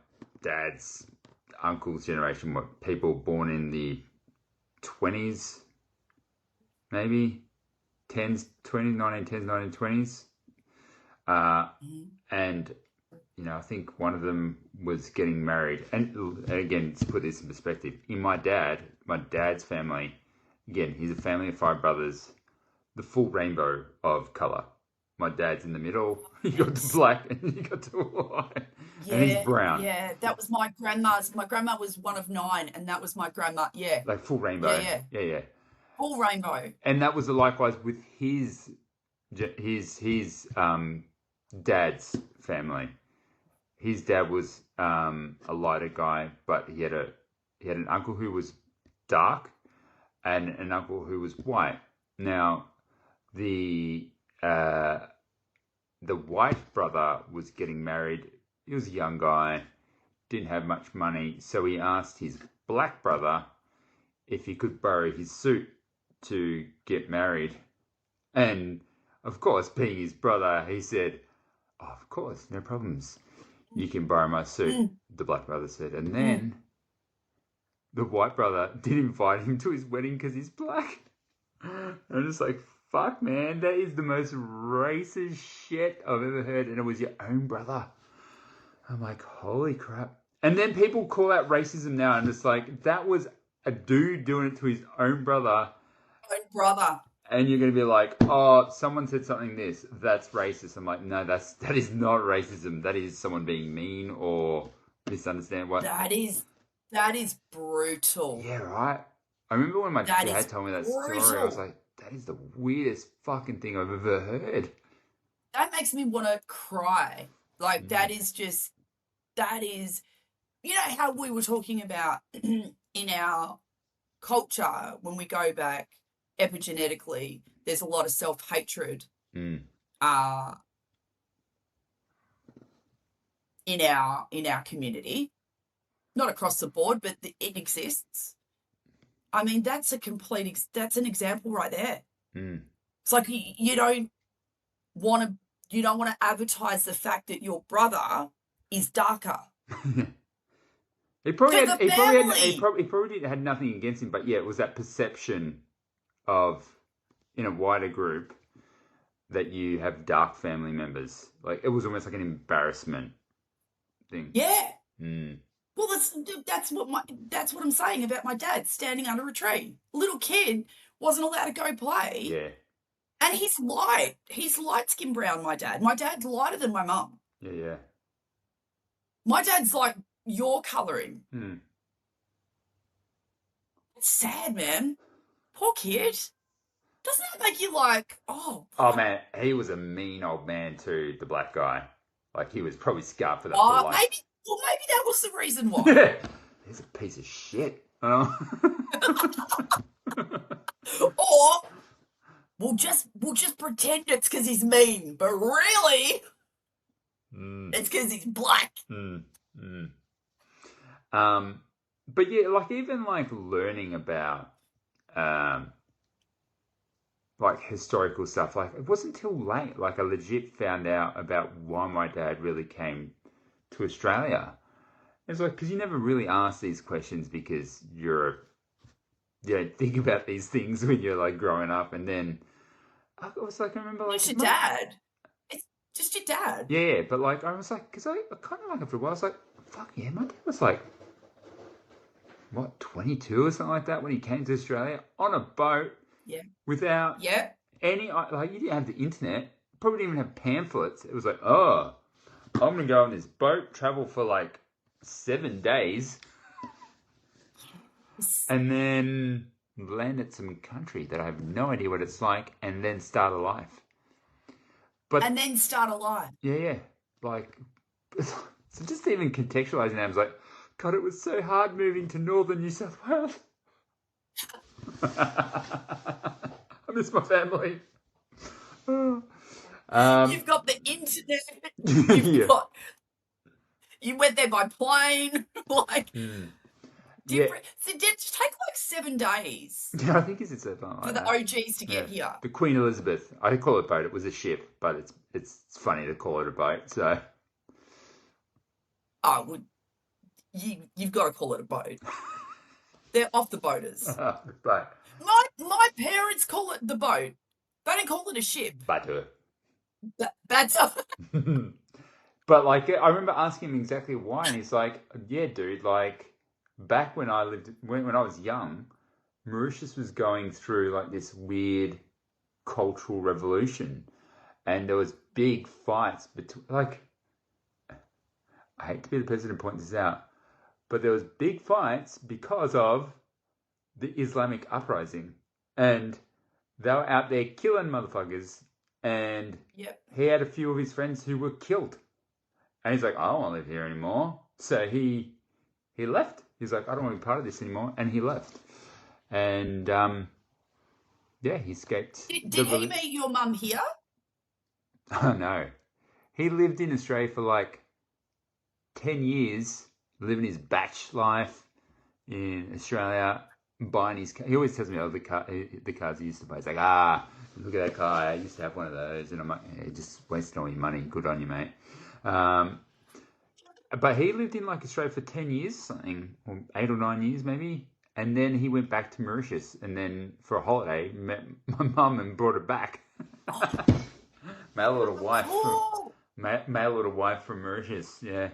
A: dad's uncle's generation were people born in the 20s, maybe 10s, 20s, 1910s, 1920s.
B: Mhm.
A: And, you know, I think one of them was getting married. And again, to put this in perspective, in my dad's family, again, he's a family of five brothers, the full rainbow of colour. My dad's in the middle. You got the
B: Yes.
A: black and you got the white. And he's
B: Yeah,
A: brown.
B: yeah. That was my grandma's. My grandma was one of nine, and that was my grandma. Yeah,
A: Like full
B: yeah,
A: rainbow.
B: yeah.
A: Yeah, yeah.
B: Full rainbow.
A: And that was likewise with his dad's family. His dad was a lighter guy, but he had an uncle who was dark and an uncle who was white. Now the uh, the white brother was getting married. He was a young guy, didn't have much money, so he asked his black brother if he could borrow his suit to get married. And of course, being his brother, he said, oh, of course, no problems. You can borrow my suit,
B: Mm,
A: the black brother said. And
B: mm.
A: then the white brother did invite him to his wedding because he's black. And I'm just like, fuck, man, that is the most racist shit I've ever heard. And it was your own brother. I'm like, holy crap. And then people call out racism now, and it's like, that was a dude doing it to his own brother.
B: Own brother.
A: and you're going to be like, oh, someone said something that's racist. I'm like, no, that is not racism. That is someone being mean or misunderstand what.
B: That is brutal.
A: Yeah, right. I remember when my
B: That
A: dad
B: is
A: told me that story, I was
B: brutal.
A: like, that is the weirdest fucking thing I've ever heard.
B: That makes me want to cry. Like,
A: Mm.
B: that is, you know how we were talking about in our culture when we go back epigenetically, there's a lot of self-hatred
A: Mm.
B: uh, in our community. Not across the board, but it exists. I mean, that's an example right there.
A: Mm.
B: It's like you don't want to advertise the fact that your brother is darker
A: He probably
B: to
A: had,
B: the family.
A: he probably had nothing against him, but yeah, it was that perception of in a wider group that you have dark family members. Like it was almost like an embarrassment thing.
B: Yeah.
A: Mm.
B: Well, that's what I'm saying about my dad standing under a tree. Little kid wasn't allowed to go play.
A: Yeah.
B: And he's light. He's light skin brown, my dad. My dad's lighter than my mum.
A: Yeah, yeah.
B: My dad's like your colouring.
A: Mm.
B: It's sad, man. Poor kid. Doesn't that make you like, oh...
A: Oh man, he was a mean old man too, the black guy. Like he was probably scarred for that for
B: Oh,
A: life.
B: maybe that was the reason why.
A: Yeah. He's a piece of shit.
B: Or we'll just pretend it's because he's mean, but really, it's because he's black.
A: But yeah, like even like learning about like historical stuff, like it wasn't till late, like I legit found out about why my dad really came to Australia. It's like because you never really ask these questions because you don't think about these things when you're like growing up, and then I was like, I remember like
B: It's your dad. It's just your dad.
A: yeah, but like I was like, because I kind of like after a while, I was like, fuck yeah, my dad was like, what, 22 or something like that when he came to Australia on a boat.
B: Yeah.
A: Without any, like, you didn't have the internet, probably didn't even have pamphlets. It was like, oh, I'm going to go on this boat, travel for like 7 days, and then land at some country that I have no idea what it's like, and then start a life.
B: And then start a life.
A: Yeah. Like, so just even contextualizing that, I was like, God, it was so hard moving to northern New South Wales. I miss my family.
B: You've got the internet. You went there by plane. Like different. So it did take like 7 days.
A: Yeah, I think it's something like
B: for the OGs to get here.
A: The Queen Elizabeth. I call it a boat. It was a ship, but it's funny to call it a boat. So.
B: Oh, well, you've got to call it a boat. They're off the boaters.
A: But
B: my parents call it the boat. They don't call it a ship.
A: Butter.
B: That's
A: But like I remember asking him exactly why, and he's like, "Yeah, dude. Like back when I was young, Mauritius was going through like this weird cultural revolution, and there was big fights between like." I hate to be the person to point this out, but there was big fights because of the Islamic uprising, and they were out there killing motherfuckers, and he had a few of his friends who were killed, and he's like, I don't want to live here anymore, so he left. He's like, I don't want to be part of this anymore, and he left, and he escaped.
B: Did he meet your mum here?
A: Oh no, he lived in Australia for like 10 years, living his batch life in Australia, buying his car. He always tells me, the cars he used to buy. He's like, look at that car. I used to have one of those. And I'm like, yeah, just wasting all your money. Good on you, mate. But he lived in like Australia for 10 years, something, or 8 or 9 years maybe. And then he went back to Mauritius. And then for a holiday, met my mum and brought her back. Mail order wife. Mail order wife from Mauritius, yeah.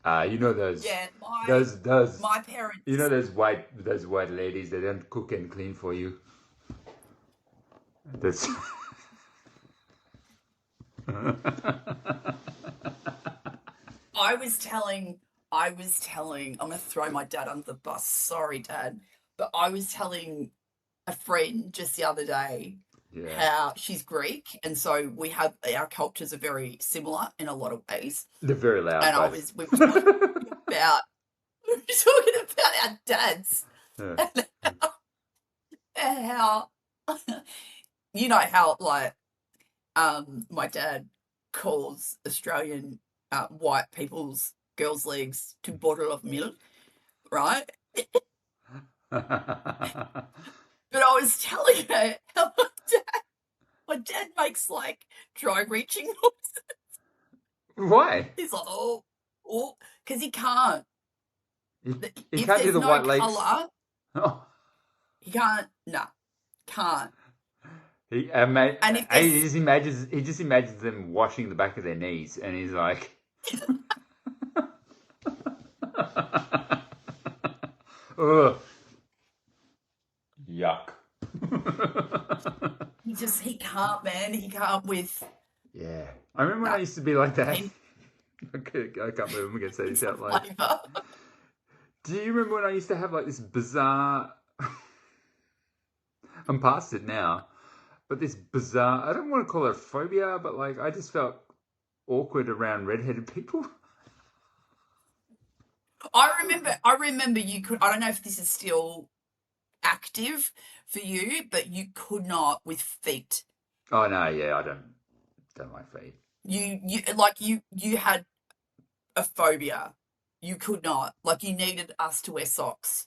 A: You know those
B: Yeah,
A: those
B: my
A: you know
B: parents.
A: those white ladies that don't cook and clean for you. That's
B: I was telling, I'm gonna throw my dad under the bus. Sorry, Dad. But I was telling a friend just the other day
A: yeah.
B: how she's Greek, and so we have our cultures are very similar in a lot of ways.
A: They're very loud
B: And
A: both.
B: we were talking about we were talking about our dads
A: Yeah.
B: and how you know how like my dad calls Australian white people's girls' legs to bottle of milk, right? But I was telling her how my dad makes like dry reaching noises.
A: Why?
B: He's like, oh, because he can't.
A: He
B: If
A: can't do
B: there's
A: the
B: no
A: white legs.
B: colour,
A: Oh.
B: he can't. No, can't. And if there's
A: He just imagines them washing the back of their knees, and he's like, ugh, yuck.
B: he can't, man. He can't with
A: Yeah, I remember when
B: no
A: I used to be like that.
B: hint
A: I can't believe I'm gonna say this
B: of
A: out loud.
B: flavour.
A: Do you remember when I used to have like this bizarre? I'm past it now, but this bizarre. I don't want to call it a phobia, but like I just felt awkward around redheaded people.
B: I remember you could. I don't know if this is still active for you, but you could not with feet.
A: Oh no, yeah, I don't like feet.
B: You had a phobia. You could not. Like you needed us to wear socks.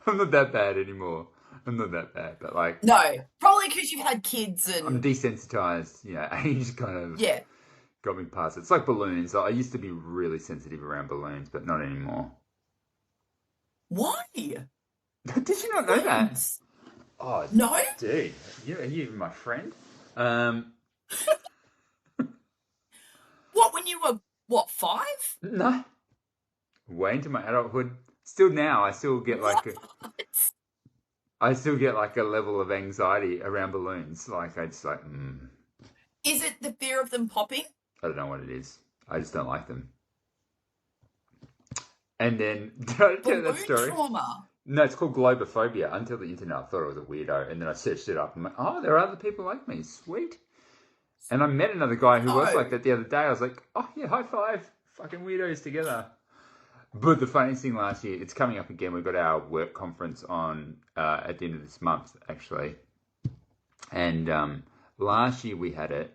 A: I'm not that bad anymore. I'm not that bad, but like
B: No, probably because you've had kids
A: I'm
B: and
A: desensitized. You know, age kind of
B: yeah.
A: got me past it. It's like balloons. I used to be really sensitive around balloons, but not anymore.
B: Why?
A: Did you not know that?
B: Balloons?
A: Oh,
B: No?
A: dude, you my friend. Um,
B: What, when you were, what, 5?
A: no, way into my adulthood. Still now,
B: What?
A: I still get like a level of anxiety around balloons. Like I just like,
B: Is it the fear of them popping?
A: I don't know what it is. I just don't like them. And then, did I tell you that
B: Balloon
A: story?
B: trauma.
A: No, it's called globophobia. Until the internet, I thought I was a weirdo, and then I searched it up. I'm like, oh, there are other people like me. Sweet. And I met another guy who was like
B: No.
A: that the other day. I was like, oh yeah, high five, fucking weirdos together. But the funniest thing last year, it's coming up again. We've got our work conference on at the end of this month, actually. And last year we had it,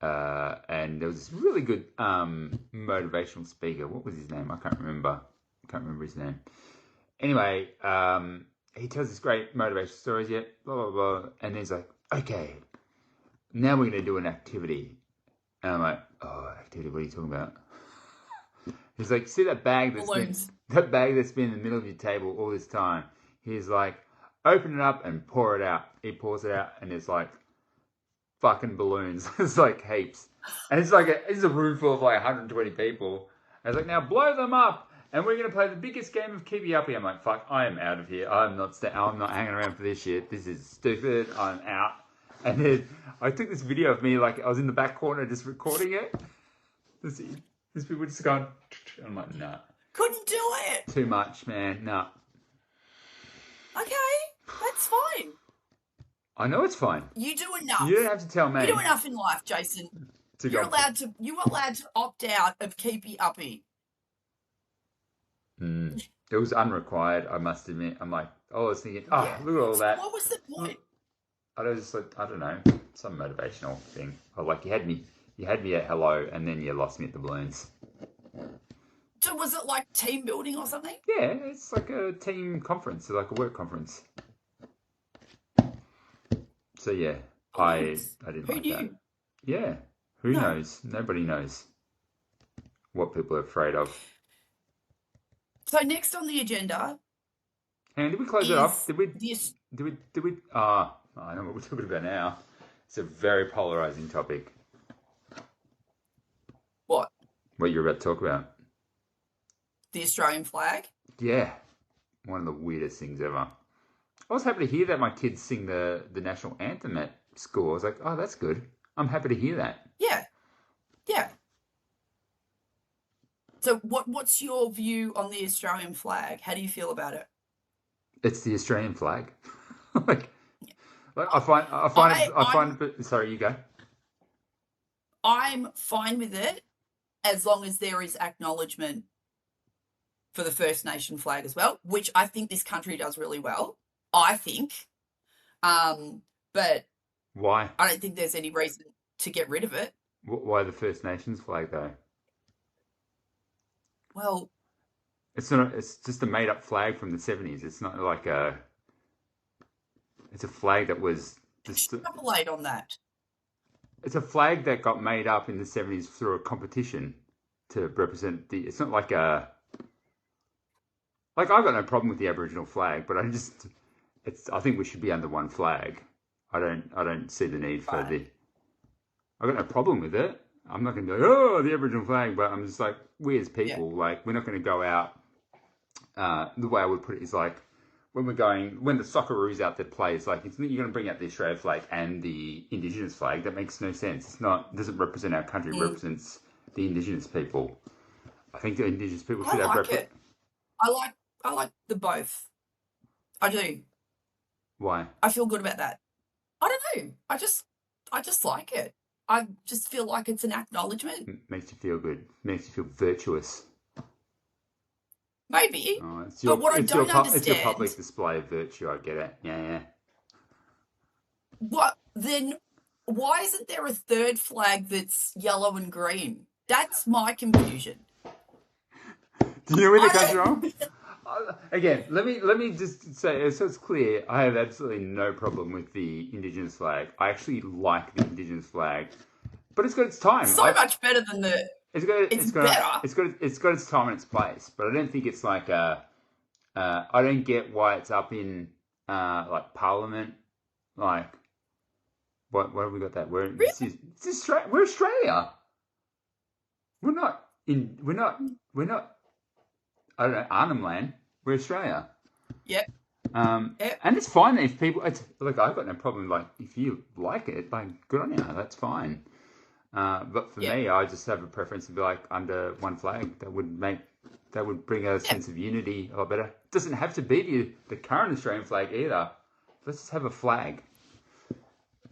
A: and there was this really good motivational speaker. What was his name? I can't remember. I can't remember his name. Anyway, he tells this great motivational stories. Yeah, blah blah blah, and he's like, okay, now we're going to do an activity. And I'm like, oh, activity? What are you talking about? He's like, see
B: Balloons.
A: that bag that's been in the middle of your table all this time. He's like, open it up and pour it out. He pours it out, and it's like fucking balloons. It's like heaps, and it's a room full of like 120 people. And it's like, now blow them up, and we're gonna play the biggest game of keepy uppy. I'm like, fuck, I am out of here. I'm not hanging around for this shit. This is stupid. I'm out. And then I took this video of me, like I was in the back corner just recording it. These people just going, and I'm like, nah.
B: Couldn't do it.
A: Too much, man. Nah.
B: Okay, that's fine.
A: I know it's fine.
B: You do enough.
A: You don't have to tell me.
B: You do enough in life, Jason.
A: To
B: You're
A: go.
B: allowed to. You are allowed to opt out of keepy uppy.
A: It was unrequired, I must admit. I'm like, I was thinking, oh,
B: Yeah.
A: look at all that.
B: What was the point?
A: I was just like, I don't know, some motivational thing. Or like you had me at hello, and then you lost me at the balloons.
B: So was it like team building or something?
A: Yeah, it's like a team conference, like a work conference. So yeah, I didn't
B: Who
A: like
B: knew?
A: that. Yeah, who knows? Nobody knows what people are afraid of.
B: So next on the agenda.
A: And did we close it off? Did we?
B: This,
A: Did we? I know what we're talking about now. It's a very polarizing topic. What you're about to talk about?
B: The Australian flag.
A: Yeah, one of the weirdest things ever. I was happy to hear that my kids sing the national anthem at school. I was like, oh, that's good. I'm happy to hear that.
B: Yeah, yeah. So what's your view on the Australian flag? How do you feel about it?
A: It's the Australian flag. like, like I find it. Sorry, you go.
B: I'm fine with it as long as there is acknowledgement for the First Nation flag as well, which I think this country does really well. I think, but
A: Why?
B: I don't think there's any reason to get rid of it.
A: Why the First Nations flag though?
B: Well,
A: It's not. It's just a made up flag from the 70s. It's not like a. It's a flag that was just.
B: extrapolate on that.
A: It's a flag that got made up in the 70s through a competition to represent the. It's not like a. Like I've got no problem with the Aboriginal flag, but I just. It's. I think we should be under one flag. I don't see the need for
B: Right.
A: the. I've got no problem with it. I'm not going to go, oh, the Aboriginal flag, but I'm just like, we as people, like, we're not going to go out. The way I would put it is like, when the Socceroos out there play, it's like, you're going to bring out the Australia flag and the Indigenous flag. That makes no sense. It doesn't represent our country. It represents the Indigenous people. I think the Indigenous people should
B: I
A: have
B: like it. I like the both. I do.
A: Why?
B: I feel good about that. I don't know. I just like it. I just feel like it's an acknowledgement.
A: Makes you feel good. Makes you feel virtuous.
B: Maybe.
A: Oh,
B: But what I don't
A: It's your
B: understand,
A: public display of virtue. I get it. Yeah.
B: why isn't there a third flag that's yellow and green? That's my confusion.
A: Do you know where that
B: I
A: comes
B: don't-
A: from? Again, let me just say so it's clear. I have absolutely no problem with the Indigenous flag. I actually like the Indigenous flag, but it's got its time.
B: So much better than the.
A: It's got
B: It's better.
A: it's got its time and its place. But I don't think it's like a. I don't get why it's up in like Parliament. Like, what have we got that? We're We're Australia. We're not in. We're not. I don't know, Arnhem Land. We're Australia.
B: Yep. Yep.
A: And it's fine if people. Look, I've got no problem. Like, if you like it, like, good on you. That's fine. But for me, I just have a preference to be like under one flag. That would bring a sense of unity a lot better. It doesn't have to be the current Australian flag either. Let's just have a flag.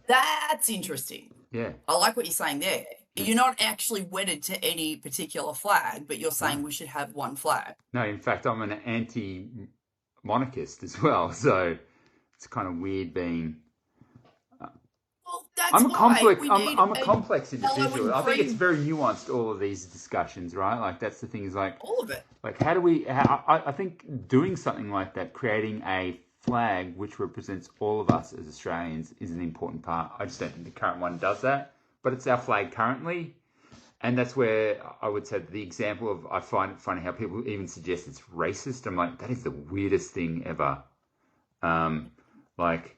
B: That's interesting.
A: Yeah.
B: I like what you're saying there. You're not actually wedded to any particular flag, but you're saying we should have one flag.
A: No, in fact, I'm an anti-monarchist as well. So it's kind of weird being.
B: Well, that's
A: I'm a
B: why
A: complex.
B: we
A: I'm,
B: need
A: I'm a
B: a
A: complex
B: yellow
A: individual.
B: and
A: I think it's
B: green.
A: very nuanced. All of these discussions, right? Like that's the thing. Is like,
B: all of it.
A: like how do we? I think doing something like that, creating a flag which represents all of us as Australians, is an important part. I just don't think the current one does that. But it's our flag currently, and that's where I would say the example of I find it funny how people even suggest it's racist. I'm like, that is the weirdest thing ever. Like.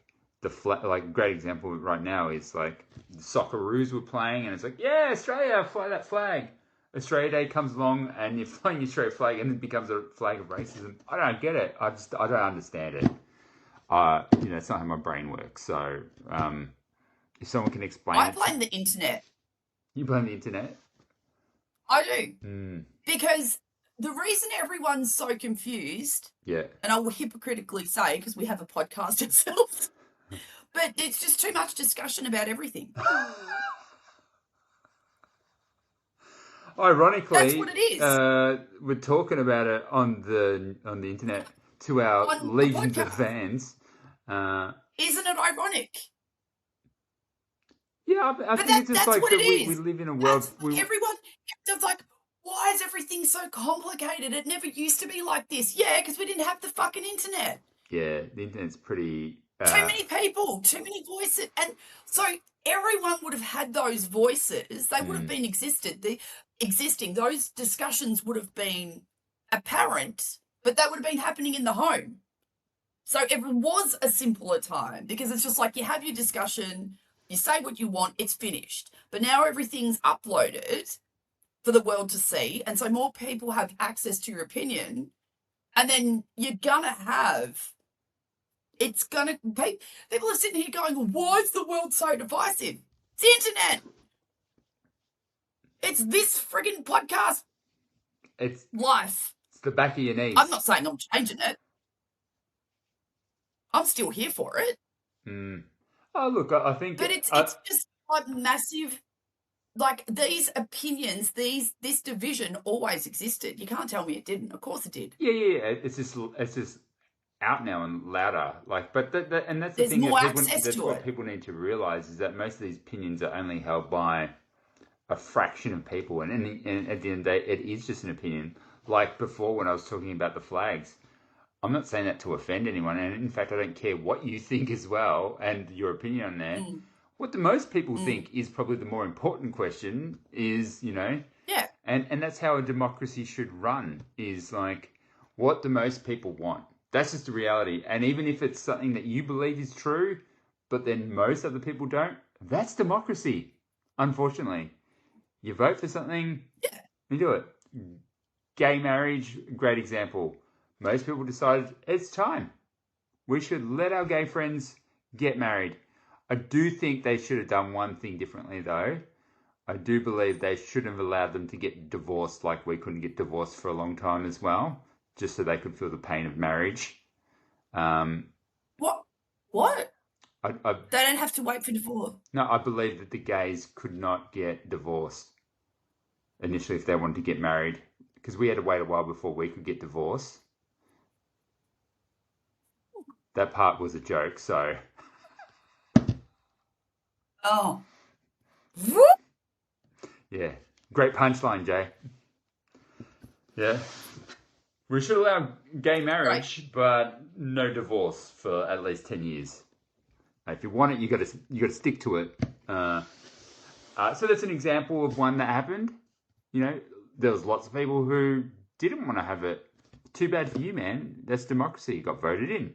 A: Like a great example right now is like the Socceroos were playing and it's like, yeah, Australia, fly that flag. Australia Day comes along and you're flying your Australia flag and it becomes a flag of racism. I don't get it. I don't understand it. It's not how my brain works. So if someone can explain
B: I
A: it.
B: blame the internet.
A: You blame the internet?
B: I do. Because the reason everyone's so confused,
A: Yeah.
B: and I will hypocritically say, because we have a podcast ourselves, but it's just too much discussion about everything.
A: Ironically,
B: That's what it is.
A: We're talking about it on the internet to our
B: On the
A: legions of
B: podcast.
A: fans.
B: Isn't it ironic?
A: Yeah, I think it's just
B: that's
A: like
B: what
A: that
B: it
A: we
B: is.
A: live in a world.
B: Everyone, it's like, why is everything so complicated? It never used to be like this. Yeah, because we didn't have the fucking internet.
A: Yeah, the internet's pretty.
B: Too many people, too many voices. And so everyone would have had those voices. They would have been existing. Those discussions would have been apparent, but that would have been happening in the home. So it was a simpler time because it's just like you have your discussion, you say what you want, it's finished. But now everything's uploaded. for the world to see. And so more people have access to your opinion. And then you're going to have, people are sitting here going, why is the world so divisive? It's the internet. It's this friggin' podcast
A: It's
B: life.
A: It's the back of your knees.
B: I'm not saying I'm changing it. I'm still here for it.
A: Oh, look, I think...
B: But it's just like massive, like these opinions, this division always existed. You can't tell me it didn't. Of course it did.
A: Yeah. It's just out now and louder. Like, but and that's the
B: There's
A: thing
B: more
A: that
B: access
A: that's
B: to
A: what
B: it.
A: people need to realize, is that most of these opinions are only held by a fraction of people, and at the end of the day, it is just an opinion. Like before, when I was talking about the flags, I'm not saying that to offend anyone, and in fact, I don't care what you think as well and your opinion on there. What the most people think is probably the more important question. Is
B: Yeah.
A: and that's how a democracy should run. Is like, what do most people want? That's just the reality. And even if it's something that you believe is true, but then most other people don't, that's democracy. Unfortunately, you vote for something, you do it. Gay marriage, great example. Most people decided it's time. We should let our gay friends get married. I do think they should have done one thing differently, though. I do believe they shouldn't have allowed them to get divorced like we couldn't get divorced for a long time as well, just so they could feel the pain of marriage.
B: What?
A: They
B: don't have to wait for divorce.
A: No, I believe that the gays could not get divorced initially if they wanted to get married, because we had to wait a while before we could get divorced. That part was a joke, so...
B: Oh.
A: Yeah. Great punchline, Jay. Yeah. We should allow gay marriage, but no divorce for at least 10 years. If you want it, you got to stick to it. So that's an example of one that happened. There was lots of people who didn't want to have it. Too bad for you, man. That's democracy. You got voted in.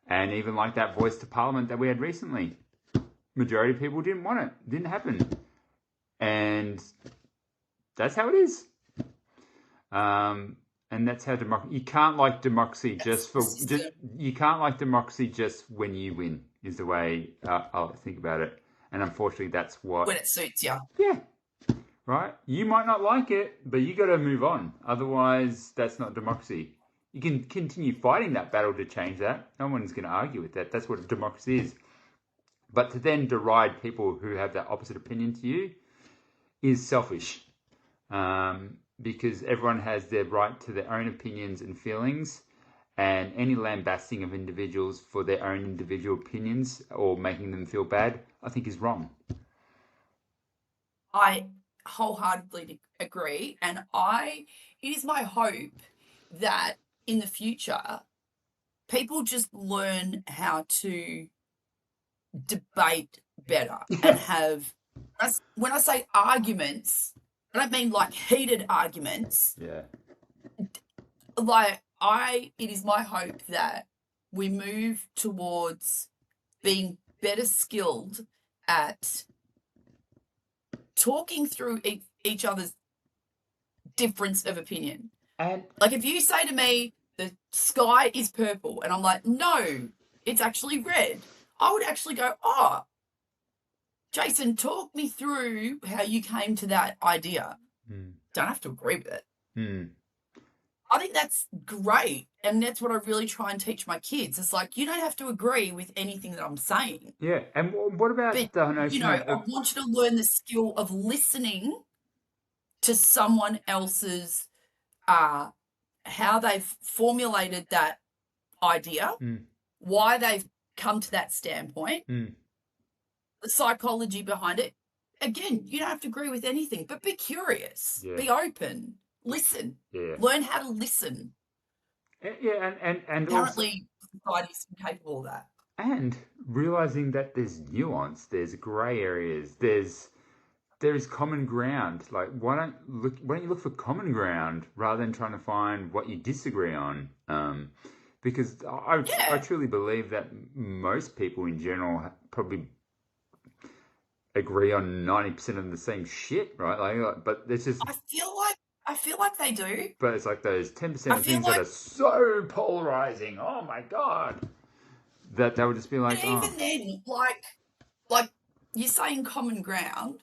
A: And even like that voice to parliament that we had recently, majority of people didn't want it. Didn't happen. And that's how it is. And that's how democracy... You can't like democracy you can't like democracy just when you win, is the way I'll think about it. And unfortunately, that's what...
B: When it suits you.
A: Yeah. Right? You might not like it, but you got to move on. Otherwise, that's not democracy. You can continue fighting that battle to change that. No one's going to argue with that. That's what democracy is. But to then deride people who have that opposite opinion to you is selfish. Because everyone has their right to their own opinions and feelings, and any lambasting of individuals for their own individual opinions or making them feel bad, I think is wrong.
B: I wholeheartedly agree, and it is my hope that in the future, people just learn how to debate better and have, when I say arguments, I don't mean like heated arguments.
A: Yeah.
B: It is my hope that we move towards being better skilled at talking through each other's difference of opinion.
A: And
B: like if you say to me, the sky is purple, and I'm like, no, it's actually red, I would actually go, oh, Jason, talk me through how you came to that idea. Don't have to agree with it. I think that's great. And that's what I really try and teach my kids. It's like, you don't have to agree with anything that I'm saying.
A: Yeah. And what about the notion
B: I want you to learn the skill of listening to someone else's, how they've formulated that idea, why they've come to that standpoint, the psychology behind it. Again, you don't have to agree with anything, but be curious, be open, listen, learn how to listen.
A: Yeah, and
B: apparently society's incapable of that.
A: And realizing that there's nuance, there's grey areas, there is common ground. Like, why don't you look for common ground rather than trying to find what you disagree on? Because I truly believe that most people in general probably agree on 90% of the same shit, right? But it's just,
B: I feel like they do.
A: but it's like those 10%
B: I
A: of
B: feel
A: things that
B: like,
A: are so polarizing. Oh my God. That they would just be
B: but
A: like, oh,
B: even then, like you're saying common ground.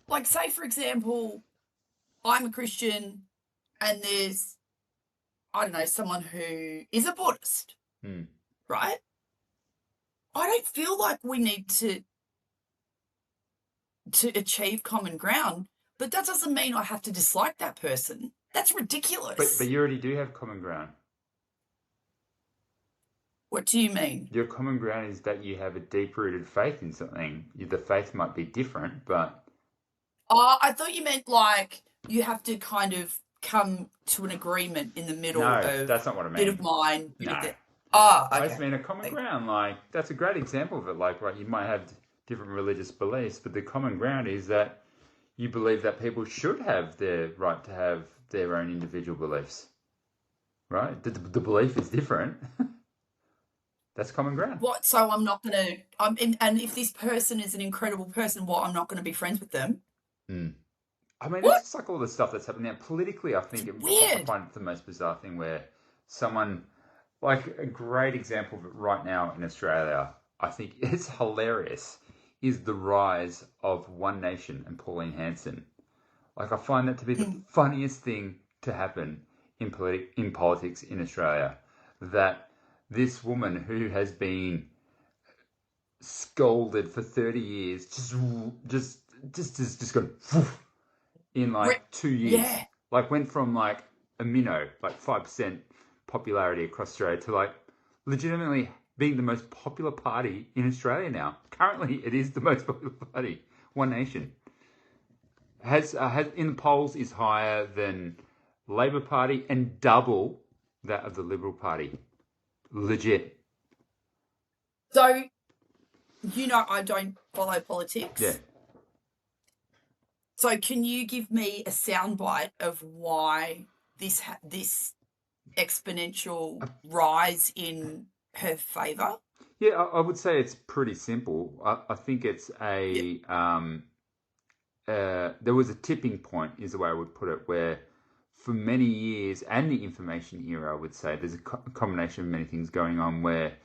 B: Like, say for example, I'm a Christian, and there's, I don't know, someone who is a Buddhist,
A: hmm.
B: right? I don't feel like we need to achieve common ground, but that doesn't mean I have to dislike that person. That's
A: But
B: ridiculous.
A: you already do have common ground.
B: What do you mean?
A: Your common ground is that you have a deep-rooted faith in something. The faith might be different, but
B: Oh, I thought you meant like you have to kind of come to an agreement in the middle
A: no,
B: of
A: that's not what I
B: bit of
A: mean.
B: mine, bit of
A: No.
B: the. Oh,
A: I just
B: okay.
A: mean a common
B: Okay.
A: ground. Like, that's a great example of it. Like, right, you might have different religious beliefs, but the common ground is that you believe that people should have their right to have their own individual beliefs, right? The belief is different. That's common ground.
B: What? So I'm not gonna. And if this person is an incredible person, what? I'm not gonna be friends with them.
A: Mm. I mean, it's
B: What?
A: just like all the stuff that's happening now. Politically,
B: It's
A: I
B: weird.
A: find it the most bizarre thing where someone, like a great example of it right now in Australia, I think it's hilarious, is the rise of One Nation and Pauline Hanson. Like, I find that to be the
B: Mm.
A: funniest thing to happen in politics in Australia. That this woman who has been scolded for 30 years just just gone in
B: Re-
A: like 2 years.
B: yeah.
A: Like, went from like a minnow, like 5% popularity across Australia, to like legitimately being the most popular party in Australia now. Currently, it is the most popular party. One Nation has in the polls is higher than Labor Party and double that of the Liberal Party. Legit.
B: So I don't follow
A: Yeah.
B: politics. So can you give me a soundbite of why this exponential rise in her favour?
A: Yeah, I would say it's pretty simple. I think it's
B: Yeah.
A: there was a tipping point, is the way I would put it, where for many years, and the information era, I would say, there's a combination of many things going on where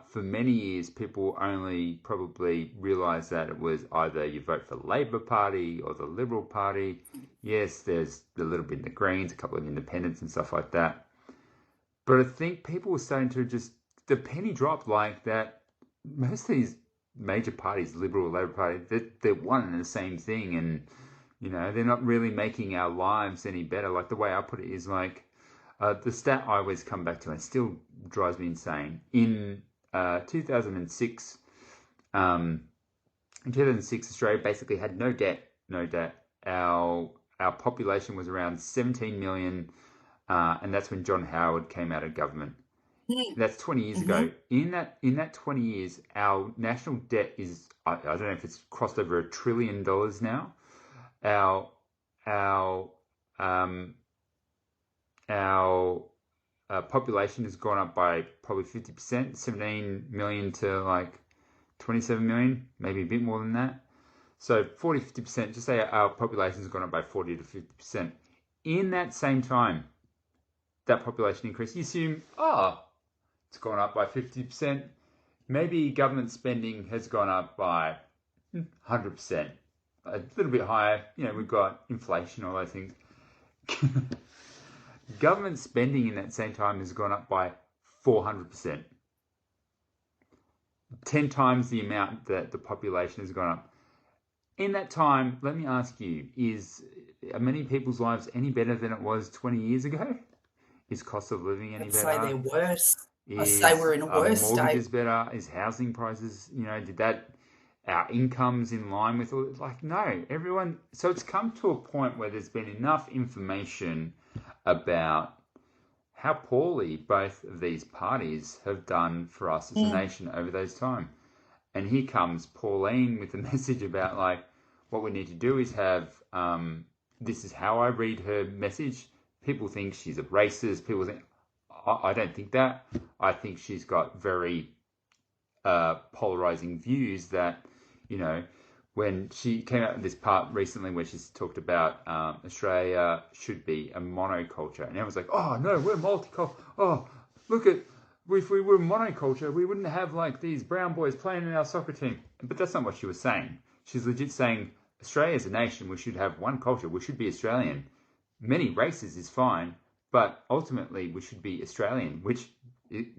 A: for many years people only probably realised that it was either you vote for the Labor Party or the Liberal Party. Yes, there's a little bit in the Greens, a couple of independents and stuff like that. But I think people were starting to just, the penny dropped, like that most of these major parties, Liberal or Labor Party, they're one and the same thing. And, they're not really making our lives any better. Like, the way I put it is like, the stat I always come back to, and it still drives me insane. In 2006, Australia basically had no debt. No debt. Our population was around 17 million, and that's when John Howard came out of government. That's 20 years
B: Mm-hmm.
A: ago. In that 20 years, our national debt is, I don't know if it's crossed over $1 trillion now. Our our um, our population has gone up by probably 50%, 17 million to like 27 million, maybe a bit more than that. So 40, 50%, just say our population has gone up by 40 to 50%. In that same time, that population increase, you assume, it's gone up by 50%. Maybe government spending has gone up by 100%. A little bit higher. We've got inflation, all those things. Government spending in that same time has gone up by 400%. 10 times the amount that the population has gone up. In that time, let me ask you, are many people's lives any better than it was 20 years ago? Is cost of living any
B: I'd say
A: better?
B: they're worse. I'd say
A: Is
B: we're in a worse state.
A: mortgages better? Is housing prices, did that, our incomes in line with all, like, no, everyone. So it's come to a point where there's been enough information about how poorly both of these parties have done for us as a
B: Mm.
A: nation over those time. And here comes Pauline with a message about, like, what we need to do is have, this is how I read her message. People think she's a racist. People think, I don't think that. I think she's got very polarizing views that you know, when she came out with this part recently where she's talked about Australia should be a monoculture, and everyone's like, oh no, we're multicultural. Oh, look at, if we were monoculture, we wouldn't have like these brown boys playing in our soccer team. But that's not what she was saying. She's legit saying Australia as a nation, we should have one culture. We should be Australian. Many races is fine, but ultimately we should be Australian, which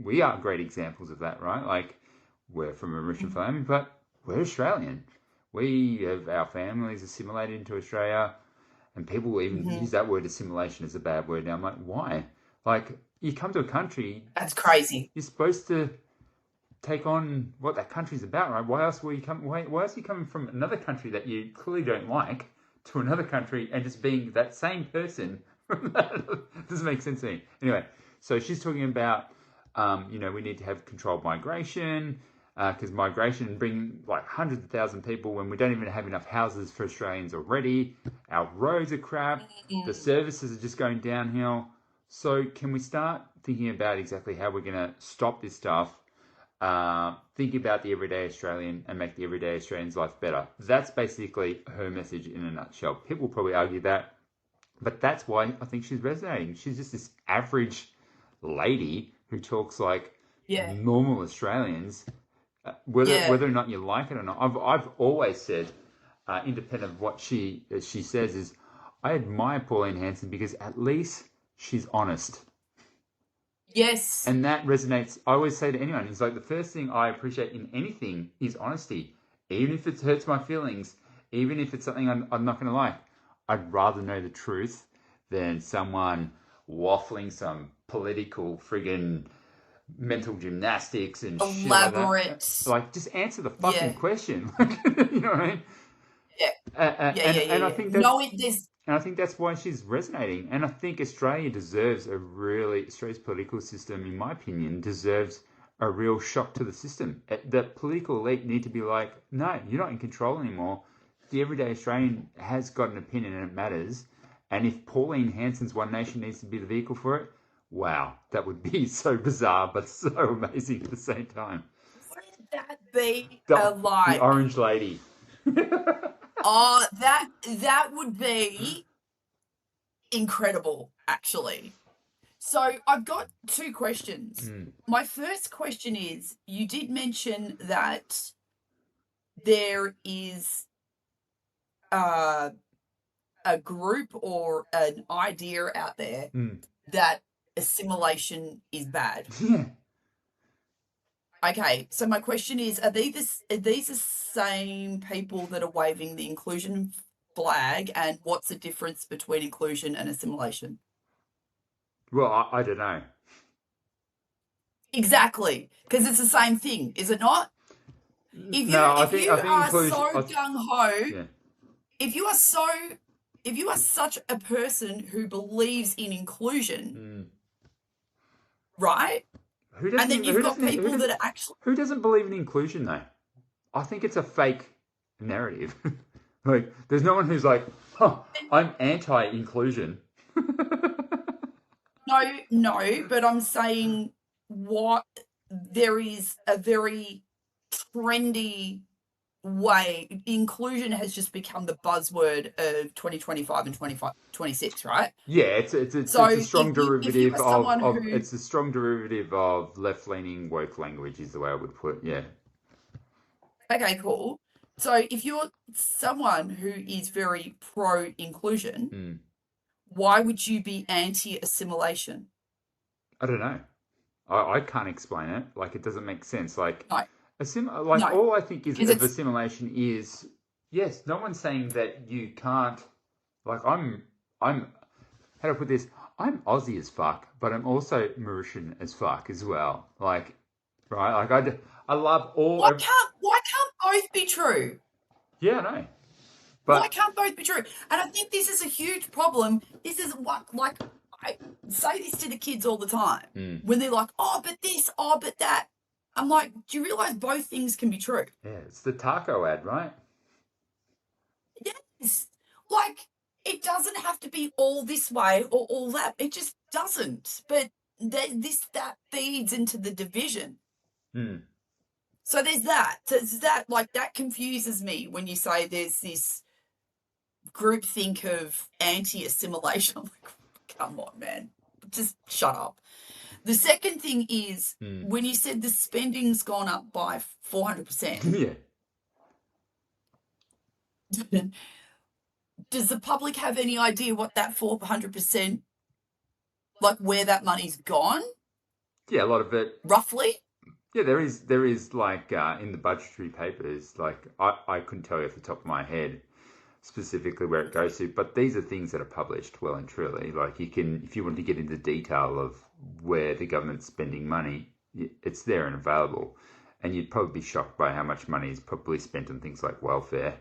A: we are great examples of that, right? Like, we're from a Mauritian family, but we're Australian. We have our families assimilated into Australia, and people even use that word assimilation as a bad word. Now I'm like, why? Like, you come to a country,
B: That's crazy.
A: you're supposed to take on what that country's about, right? Why else were you coming? Why else are you coming from another country that you clearly don't like to another country and just being that same person? Doesn't make sense to me. Anyway, so she's talking about, we need to have controlled migration, because migration bring like hundreds of thousands of people when we don't even have enough houses for Australians already. Our roads are crap. The services are just going downhill. So can we start thinking about exactly how we're going to stop this stuff? Think about the everyday Australian and make the everyday Australian's life better. That's basically her message in a nutshell. People will probably argue that, but that's why I think she's resonating. She's just this average lady who talks like normal Australians, whether or not you like it or not. I've always said, independent of what she says, is I admire Pauline Hanson because at least she's honest.
B: Yes.
A: And that resonates. I always say to anyone, it's like the first thing I appreciate in anything is honesty. Even if it hurts my feelings, even if it's something I'm not going to like, I'd rather know the truth than someone waffling some political friggin' mental gymnastics and
B: elaborate
A: shit like just answer the fucking question. You know what I mean? And I think that's, and I think that's why she's resonating. And I think Australia's political system, in my opinion, deserves a real shock to the system. The political elite need to be like, no, you're not in control anymore. The everyday Australian has got an opinion and it matters. And if Pauline Hanson's One Nation needs to be the vehicle for it, wow, that would be so bizarre but so amazing at the same time.
B: Wouldn't that be the
A: orange lady?
B: Oh, that would be incredible, actually. So I've got two questions. My first question is, you did mention that there is a group or an idea out there that assimilation is bad.
A: Yeah.
B: Okay, so my question is, are these the same people that are waving the inclusion flag, and what's the difference between inclusion and assimilation?
A: Well, I don't know.
B: Exactly, because it's the same thing, is it not? If you are so gung-ho, if you are such a person who believes in inclusion, right? And then you've got people that are actually...
A: Who doesn't believe in inclusion, though? I think it's a fake narrative. Like, there's no one who's like, I'm anti-inclusion.
B: No, but I'm saying there is a very trendy way. Inclusion has just become the buzzword of 2025 and 2026, right?
A: Yeah, it's a strong derivative of it's a strong derivative of left-leaning woke language, is the way I would put it. Yeah.
B: Okay, cool. So if you're someone who is very pro-inclusion, why would you be anti-assimilation?
A: I don't know. I can't explain it. Like, it doesn't make sense. Like,
B: no.
A: All I think is of assimilation is, yes, no one's saying that you can't, like, I'm, how do I put this? I'm Aussie as fuck, but I'm also Mauritian as fuck as well. Like, right? Like, I love all...
B: Why can't both be true?
A: Yeah, I know. But
B: why can't both be true? And I think this is a huge problem. This is what, like, I say this to the kids all the time. When they're like, oh, but this, oh, but that. I'm like, do you realise both things can be true?
A: Yeah, it's the taco ad, right?
B: Yes. Like, it doesn't have to be all this way or all that. It just doesn't. But that feeds into the division. So there's that. So it's that, like, that confuses me when you say there's this groupthink of anti-assimilation. I'm like, come on, man, just shut up. The second thing is when you said the spending's gone up by 400%.
A: Yeah.
B: Does the public have any idea what that 400%, like, where that money's gone,
A: Yeah, a lot of it.
B: roughly?
A: Yeah, there is like in the budgetary papers, like I couldn't tell you off the top of my head specifically where it goes to, but these are things that are published well and truly. Like you can, if you want to get into detail of where the government's spending money, it's there and available. And you'd probably be shocked by how much money is probably spent on things like welfare.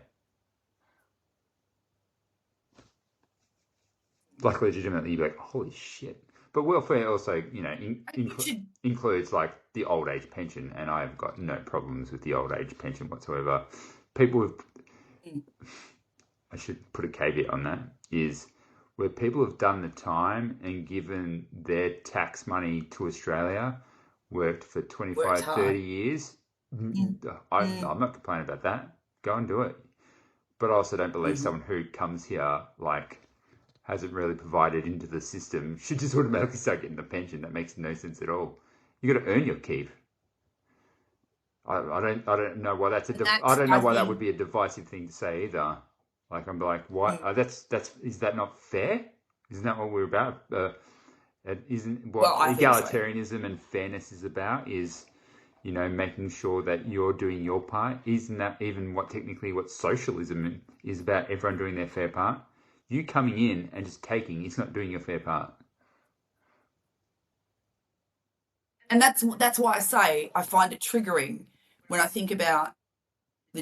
A: Like legitimately, you'd be like, holy shit. But welfare also, you know, includes like the old age pension, and I've got no problems with the old age pension whatsoever. People have, I should put a caveat on that, is where people have done the time and given their tax money to Australia, worked for 25, 30 years, I'm not complaining about that. Go and do it. But I also don't believe someone who comes here, like, hasn't really provided into the system should just automatically start getting the pension. That makes no sense at all. You got to earn your keep. I don't know why that's I don't know why that would be a divisive thing to say either. Like I'm like, why? That's is that not fair? Isn't that what we're about? Isn't what egalitarianism and fairness is about? Is, you know, making sure that you're doing your part. Isn't that even what technically what socialism is about? Everyone doing their fair part. You coming in and just taking, it's not doing your fair part.
B: And that's why I say I find it triggering when I think about the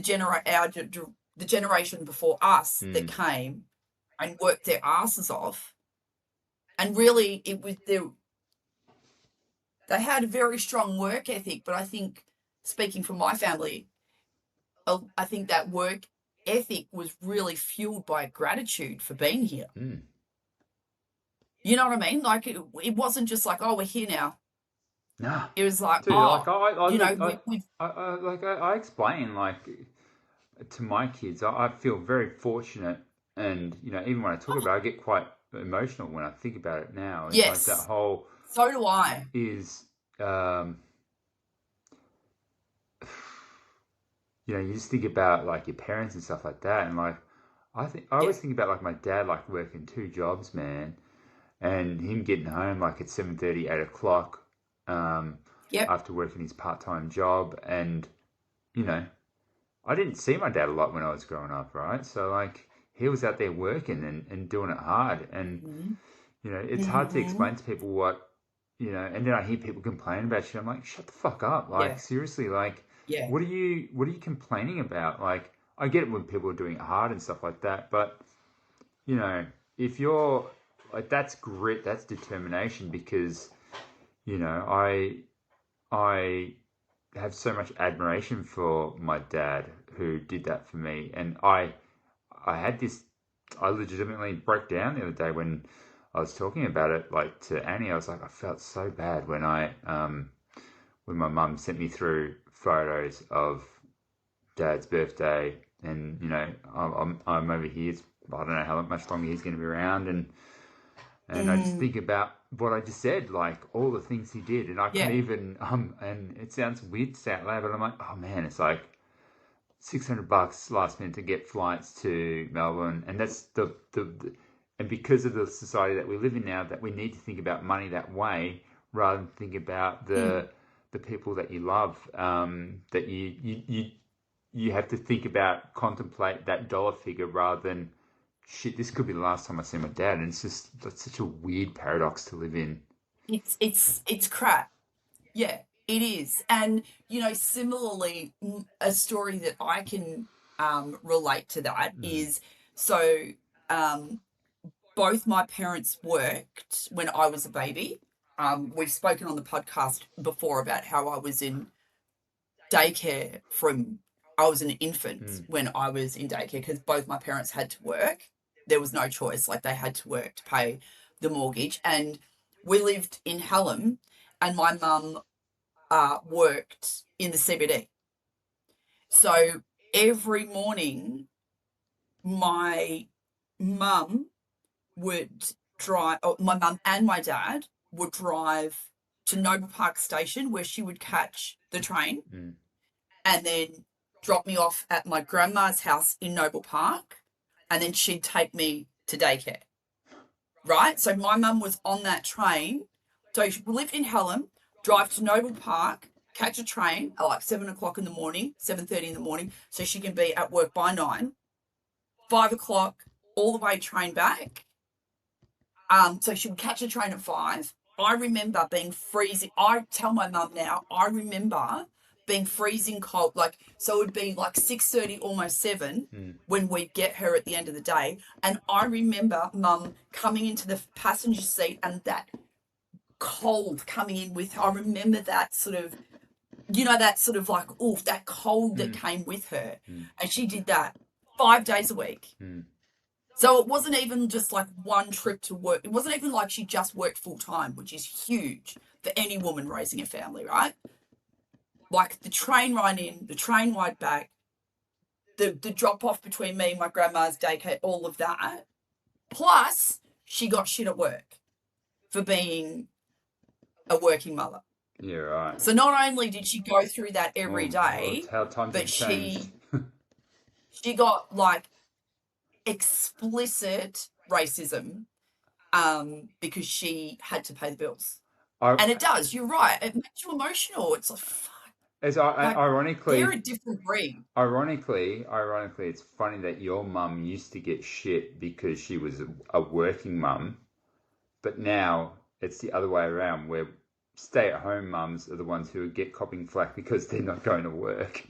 B: generation before us that came and worked their asses off, and really it was they had a very strong work ethic. But I think, speaking from my family, I think that work ethic was really fueled by gratitude for being here. You know what I mean? Like it wasn't just like, oh, we're here now.
A: No,
B: it was like,
A: dude,
B: oh,
A: I explain like to my kids. I feel very fortunate, and you know, even when I talk about it, I get quite emotional when I think about it now. It's
B: yes,
A: like that whole.
B: So do I.
A: Is you know, you just think about like your parents and stuff like that, and like I always think about like my dad, like working 2 jobs, man, and him getting home like at 7:30, 8 o'clock, after working his part-time job. And you know, I didn't see my dad a lot when I was growing up, right? So like he was out there working and doing it hard, and you know, it's hard to explain to people what, you know. And then I hear people complain about shit. I'm like, shut the fuck up, like seriously, like. What are you complaining about? Like, I get it when people are doing it hard and stuff like that, but you know, if you're like, that's grit, that's determination, because you know, I have so much admiration for my dad who did that for me, and I had this, I legitimately broke down the other day when I was talking about it, like to Annie. I was like, I felt so bad when when my mum sent me through photos of Dad's birthday, and you know, I'm over here. I don't know how much longer he's going to be around, and I just think about what I just said, like all the things he did, and I can even and it sounds weird to say out loud, but I'm like, oh man, it's like $600 last minute to get flights to Melbourne, and that's the and because of the society that we live in now, that we need to think about money that way rather than think about the people that you love, that you have to think about, contemplate that dollar figure rather than, shit, this could be the last time I see my dad. And it's just, that's such a weird paradox to live in.
B: It's crap. Yeah, it is. And you know, similarly, a story that I can relate to that is, so both my parents worked when I was a baby. We've spoken on the podcast before about how I was in daycare I was an infant when I was in daycare, because both my parents had to work. There was no choice. Like, they had to work to pay the mortgage. And we lived in Hallam, and my mum worked in the CBD. So every morning, my mum would drive, or my mum and my dad would drive to Noble Park Station where she would catch the train and then drop me off at my grandma's house in Noble Park, and then she'd take me to daycare. Right? So my mum was on that train. So she lived in Hallam, drive to Noble Park, catch a train at like 7 o'clock in the morning, 7:30 in the morning, so she can be at work by 9, 5 o'clock, all the way train back. So she would catch a train at 5. I remember being freezing. I tell my mum now, I remember being freezing cold. Like, so it would be like 6:30, almost 7 when we'd get her at the end of the day. And I remember mum coming into the passenger seat and that cold coming in with her. I remember that sort of, that sort of like, oof, that cold that came with her. And she did that 5 days a week. So it wasn't even just like one trip to work. It wasn't even like she just worked full time, which is huge for any woman raising a family, right? Like the train ride in, the train ride back, the drop off between me and my grandma's daycare, all of that. Plus, she got shit at work for being a working mother.
A: Yeah, right.
B: So not only did she go through that every day,
A: how times
B: but
A: have changed.
B: she got like explicit racism because she had to pay the bills. And it does, you're right. It makes you emotional. It's like, fuck.
A: Ironically,
B: they're a different breed.
A: Ironically, it's funny that your mum used to get shit because she was a working mum, but now it's the other way around, where stay-at-home mums are the ones who get copping flack because they're not going to work.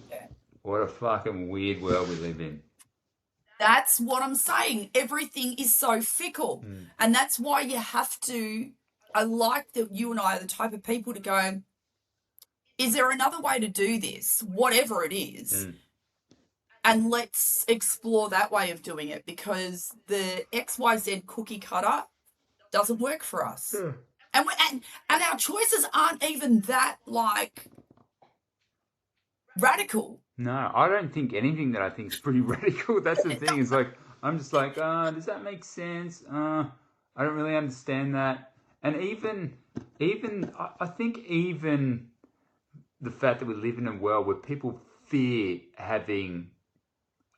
B: Yeah.
A: What a fucking weird world we live in.
B: That's what I'm saying. Everything is so fickle. And that's why you have to, I like that you and I are the type of people to go, is there another way to do this, whatever it is? And let's explore that way of doing it, because the XYZ cookie cutter doesn't work for us. And our choices aren't even that like radical.
A: No, I don't think anything that I think is pretty radical. That's the thing. It's like, I'm just like, does that make sense? I don't really understand that. And I think even the fact that we live in a world where people fear having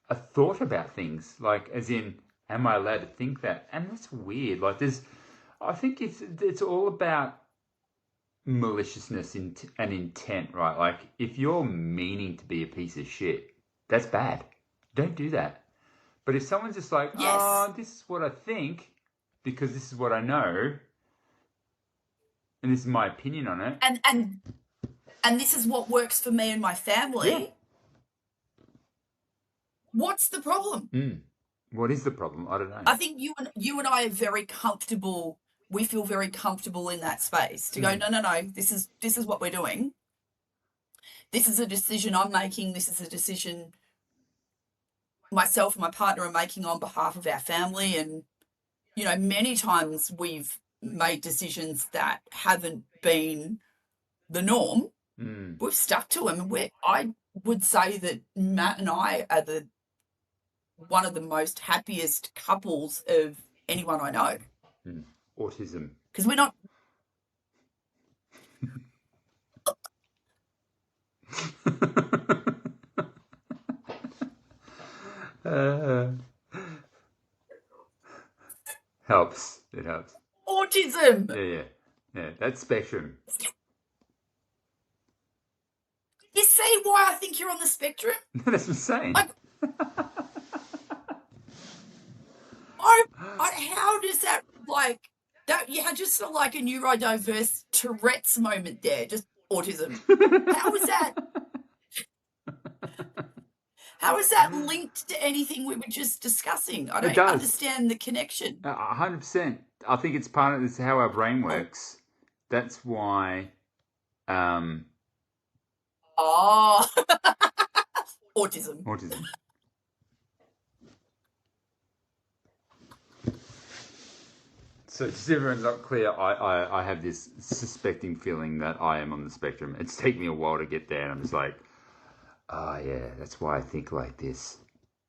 A: a thought about things, like as in, am I allowed to think that? And that's weird. Like I think it's all about maliciousness and intent, right? Like if you're meaning to be a piece of shit, that's bad. Don't do that. But if someone's just like, this is what I think because this is what I know and this is my opinion on it,
B: and this is what works for me and my family, what's the problem?
A: What is the problem? I don't know.
B: I think you and I are very comfortable. We feel very comfortable in that space to go, no, this is what we're doing. This is a decision I'm making. This is a decision myself and my partner are making on behalf of our family. And, many times we've made decisions that haven't been the norm. We've stuck to them. And I would say that Matt and I are one of the most happiest couples of anyone I know.
A: Autism.
B: Because we're not.
A: Helps. It helps.
B: Autism.
A: Yeah. That's spectrum.
B: You see why I think you're on the spectrum?
A: That's what I'm saying.
B: How does that that? You had just sort of like a neurodiverse Tourette's moment there, just autism. How is that? How is that linked to anything we were just discussing? I don't understand the connection.
A: 100%. I think it's part of this how our brain works. That's why. Autism. So just so everyone's not clear, I have this suspecting feeling that I am on the spectrum. It's taken me a while to get there, and I'm just like, oh yeah, that's why I think like this.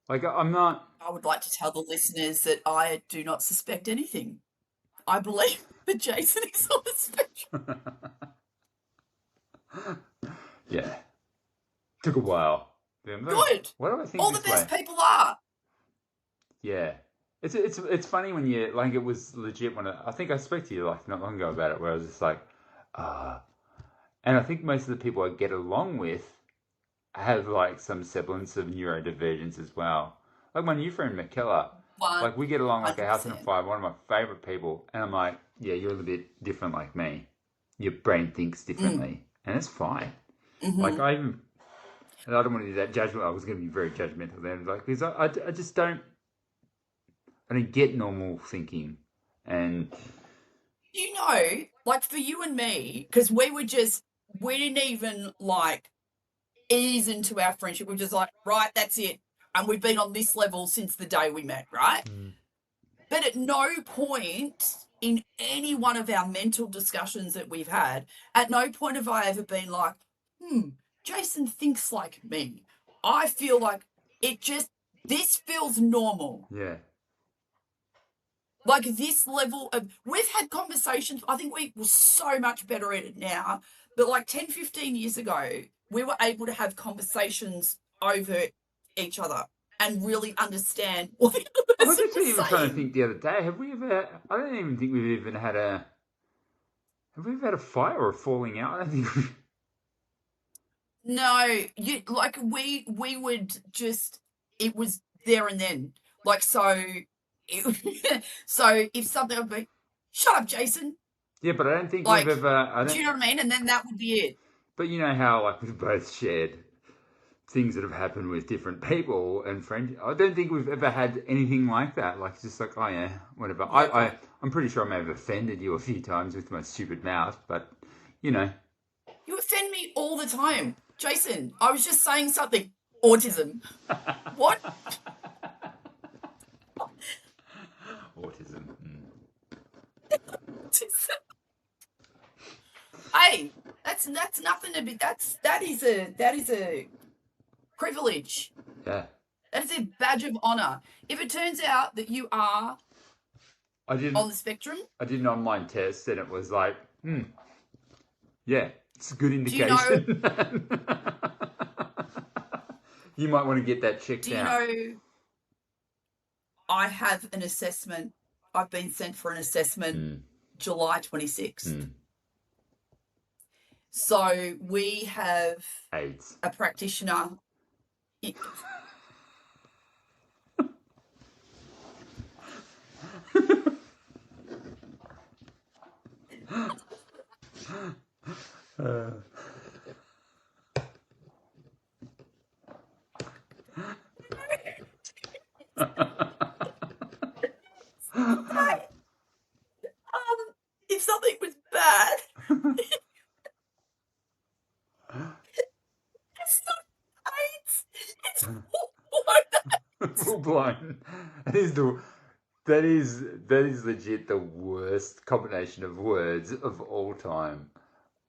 A: Like I'm not.
B: I would like to tell the listeners that I do not suspect anything. I believe that Jason is on the spectrum.
A: Yeah, took a while. Yeah,
B: Good.
A: why do I think
B: All the
A: this way?
B: best people are.
A: Yeah. It's funny when you like it was legit when I think I spoke to you like not long ago about it where I was just like, uh and I think most of the people I get along with have like some semblance of neurodivergence as well. Like my new friend McKellar, like we get along like a house on
B: 100%.
A: fire, one of my favorite people, and I'm like, yeah, you're a little bit different like me. Your brain thinks
B: Mm.
A: differently, and it's fine. Like
B: Mm-hmm.
A: I even, and I don't want to do that judgment. I was going to be very judgmental then, like because I just I don't get normal thinking, and
B: You know, like for you and me, because we didn't even like ease into our friendship. We're just like, right, that's it. And we've been on this level since the day we met, right?
A: mm,
B: But at no point in any one of our mental discussions that we've had, at no point have I ever been like, Jason thinks like me. I feel like this feels normal.
A: yeah,
B: Like this level of, we've had conversations, I think we're so much better at it now, but like 10, 15 years ago, we were able to have conversations over each other and really understand what the other
A: I was
B: person
A: actually
B: was
A: even trying to
B: saying.
A: think the other day. Have we ever? I don't even think we've even had a. Have we ever had a fight or a falling out? I don't think.
B: No, we would just, it was there and then. Like so if something would be, shut up, Jason.
A: Yeah, but I don't think we've
B: Like,
A: ever. I
B: do
A: don't.
B: you know what I mean? And then that would be it.
A: But you know how like we've both shared things that have happened with different people and friends. I don't think we've ever had anything like that. Like just like oh yeah, whatever.
B: Yeah, okay.
A: I'm pretty sure I may have offended you a few times with my stupid mouth, but you know.
B: You offend me all the time. Jason, I was just saying something. Autism. What?
A: Autism.
B: Hey, that's nothing to be, that is a privilege.
A: Yeah.
B: That is a badge of honor. If it turns out that you are
A: I didn't.
B: on the spectrum,
A: I did an online test and it was like, yeah, it's a good
B: do you know
A: indication. You might want to get that checked
B: do you
A: out.
B: know I have an assessment. I've been sent for an assessment July 26th. So we have
A: AIDS.
B: a practitioner. If something was bad, it's not AIDS. It's
A: Full blown. That is the that is legit the worst combination of words of all time.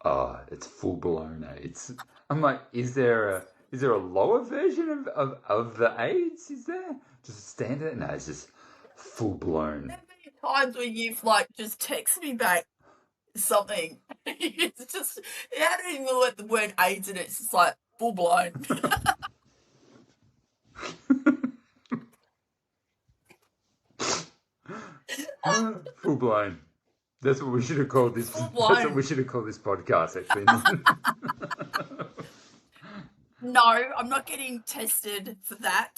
A: Oh, it's full blown AIDS. I'm like, is there a lower version of the AIDS? Is there just a standard? No, it's just full blown.
B: How many times where you've like just text me back something? It's just, it hadn't even let the word AIDS in it. It's just like full blown.
A: Full blown. That's what we should have called this.
B: Full
A: That's what we
B: blown.
A: should have called this podcast. Actually,
B: No, I'm not getting tested for that.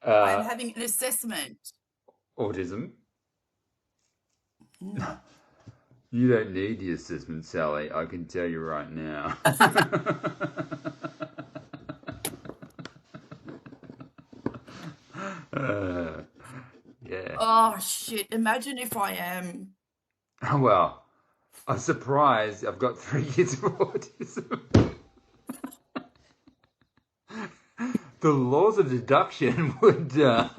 B: I'm having an assessment.
A: autism.
B: Mm.
A: You don't need the assessment, Sally. I can tell you right now. Yeah.
B: Oh shit! Imagine if I am.
A: Well, I'm surprised I've got 3 kids of autism. The laws of deduction would.
B: Well,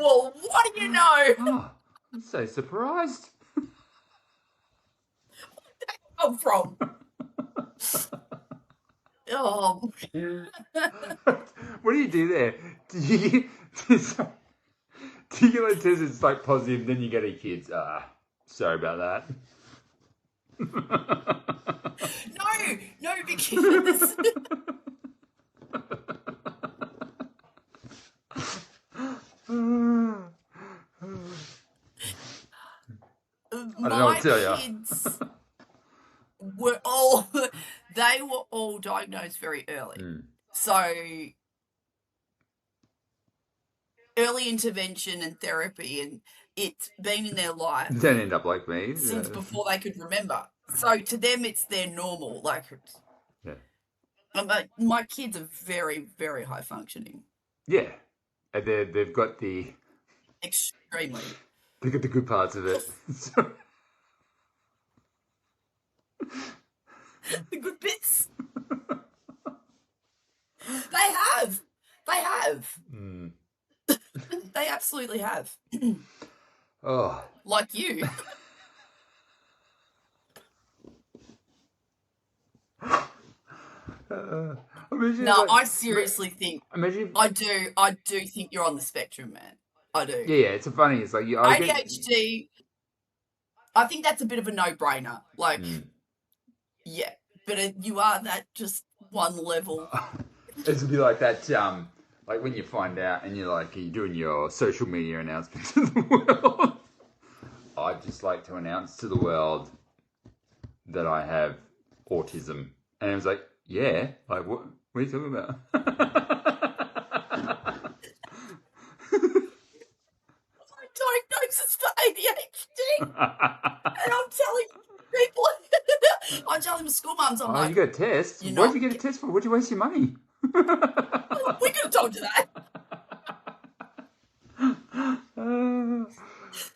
B: what do you know?
A: Oh, I'm so surprised.
B: Come from? Oh,
A: What do you do there? Do you do you get like test it's like positive, then you get a kids? Sorry about that.
B: no, because
A: I don't know what
B: my
A: to tell you.
B: kids were all they were all diagnosed very early. So early intervention and therapy, and it's been in their life
A: Don't end up like me.
B: since before they could remember. So to them, it's their normal. Like,
A: Yeah.
B: My kids are very, very high functioning.
A: Yeah. And they've got the
B: Extremely.
A: they've got the good parts of it. So,
B: The good bits. They have. They have. They absolutely have.
A: oh.
B: Like you. No, I seriously think
A: Imagine.
B: I do think you're on the spectrum, man. I do.
A: Yeah, it's funny. It's like
B: ADHD. I think that's a bit of a no-brainer. Like, yeah, but you are that just one level.
A: It'd be like that. Like when you find out and you're doing your social media announcement to the world. I'd just like to announce to the world that I have autism, and it was like, yeah, like what are you talking about?
B: Diagnosis for ADHD, and I'm telling people, I'm telling the school mums, I'm like,
A: you got a test? What'd you get a test for? What'd you waste your money?
B: We could have told you that.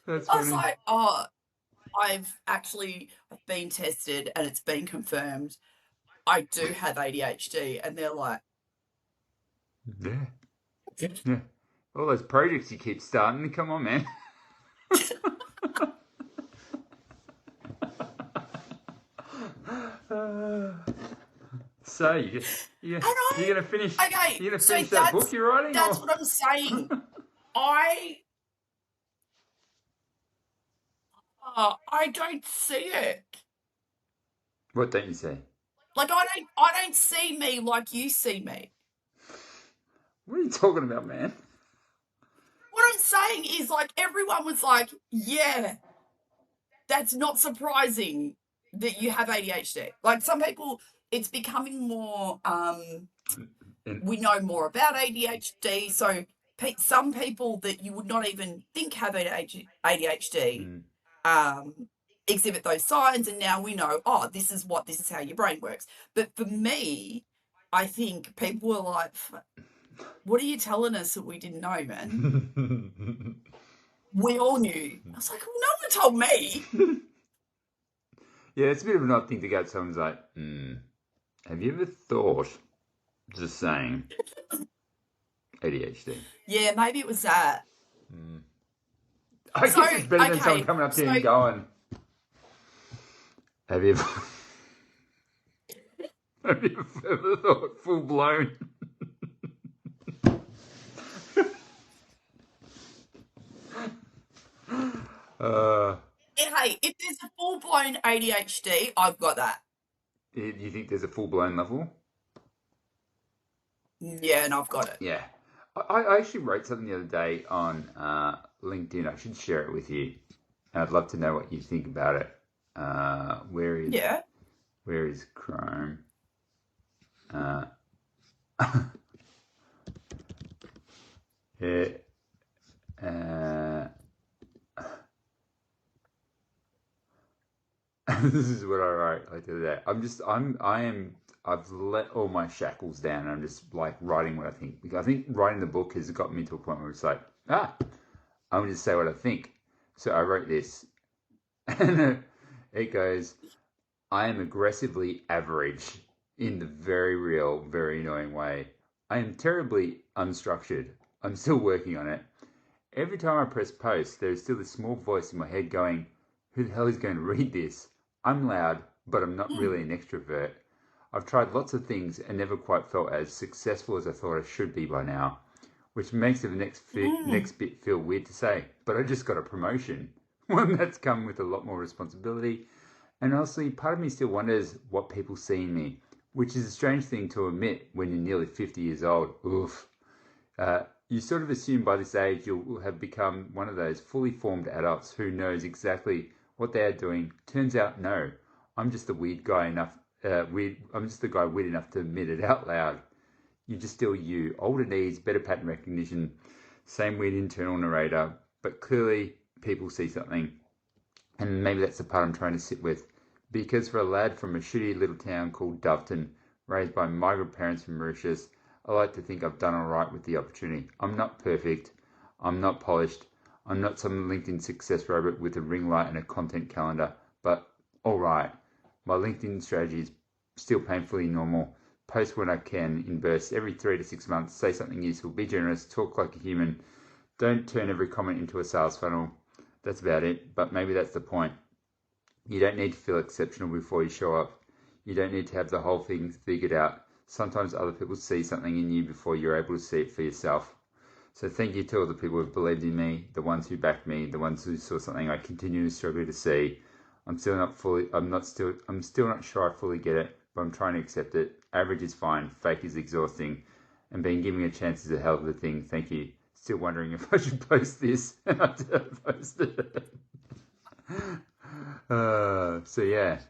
A: That's
B: I was
A: funny.
B: like, I've actually been tested and it's been confirmed. I do have ADHD, and they're like,
A: yeah. All those projects you keep starting, come on, man. So you're gonna finish?
B: Okay,
A: You're gonna
B: so
A: finish that book you're writing?
B: That's what I'm saying. I don't see it.
A: What don't you see?
B: Like, I don't see me like you see me.
A: What are you talking about, man?
B: What I'm saying is, like, everyone was like, yeah, that's not surprising that you have ADHD. Like, some people, it's becoming more, we know more about ADHD. So some people that you would not even think have ADHD exhibit those signs. And now we know, this is how your brain works. But for me, I think people were like, what are you telling us that we didn't know, man? We all knew. I was like, well, no one told me.
A: Yeah, it's a bit of an odd thing to go to someone's like, have you ever thought, just saying, ADHD?
B: Yeah, maybe it was that.
A: I guess it's better than someone coming up to you and going, have you ever thought full blown?
B: Hey, if there's a full-blown ADHD, I've got that.
A: You think there's a full-blown level?
B: Yeah, and I've got it.
A: Yeah. I actually wrote something the other day on LinkedIn. I should share it with you. And I'd love to know what you think about it. Where is Chrome? Yeah. This is what I wrote like the other day. I've let all my shackles down and I'm just like writing what I think. Because I think writing the book has got me to a point where it's like, I'm going to say what I think. So I wrote this. And it goes, I am aggressively average in the very real, very annoying way. I am terribly unstructured. I'm still working on it. Every time I press post, there is still this small voice in my head going, who the hell is going to read this? I'm loud, but I'm not really an extrovert. I've tried lots of things and never quite felt as successful as I thought I should be by now, which makes the next bit feel weird to say. But I just got a promotion, one that's come with a lot more responsibility. And honestly, part of me still wonders what people see in me, which is a strange thing to admit when you're nearly 50 years old. Oof. You sort of assume by this age you'll have become one of those fully formed adults who knows exactly what they are doing. Turns out, no. I'm just the weird guy enough. I'm just the guy weird enough to admit it out loud. You're just still you. Older needs, better pattern recognition, same weird internal narrator, but clearly people see something, and maybe that's the part I'm trying to sit with. Because for a lad from a shitty little town called Doveton, raised by migrant parents from Mauritius, I like to think I've done all right with the opportunity. I'm not perfect. I'm not polished. I'm not some LinkedIn success robot with a ring light and a content calendar, but all right. My LinkedIn strategy is still painfully normal. Post when I can in bursts every 3 to 6 months. Say something useful. Be generous. Talk like a human. Don't turn every comment into a sales funnel. That's about it, but maybe that's the point. You don't need to feel exceptional before you show up. You don't need to have the whole thing figured out. Sometimes other people see something in you before you're able to see it for yourself. So thank you to all the people who've believed in me, the ones who backed me, the ones who saw something I continue to struggle to see. I'm still not sure I fully get it, but I'm trying to accept it. Average is fine, fake is exhausting, and being given a chance is a hell of a thing. Thank you. Still wondering if I should post this, and I did post it. So yeah.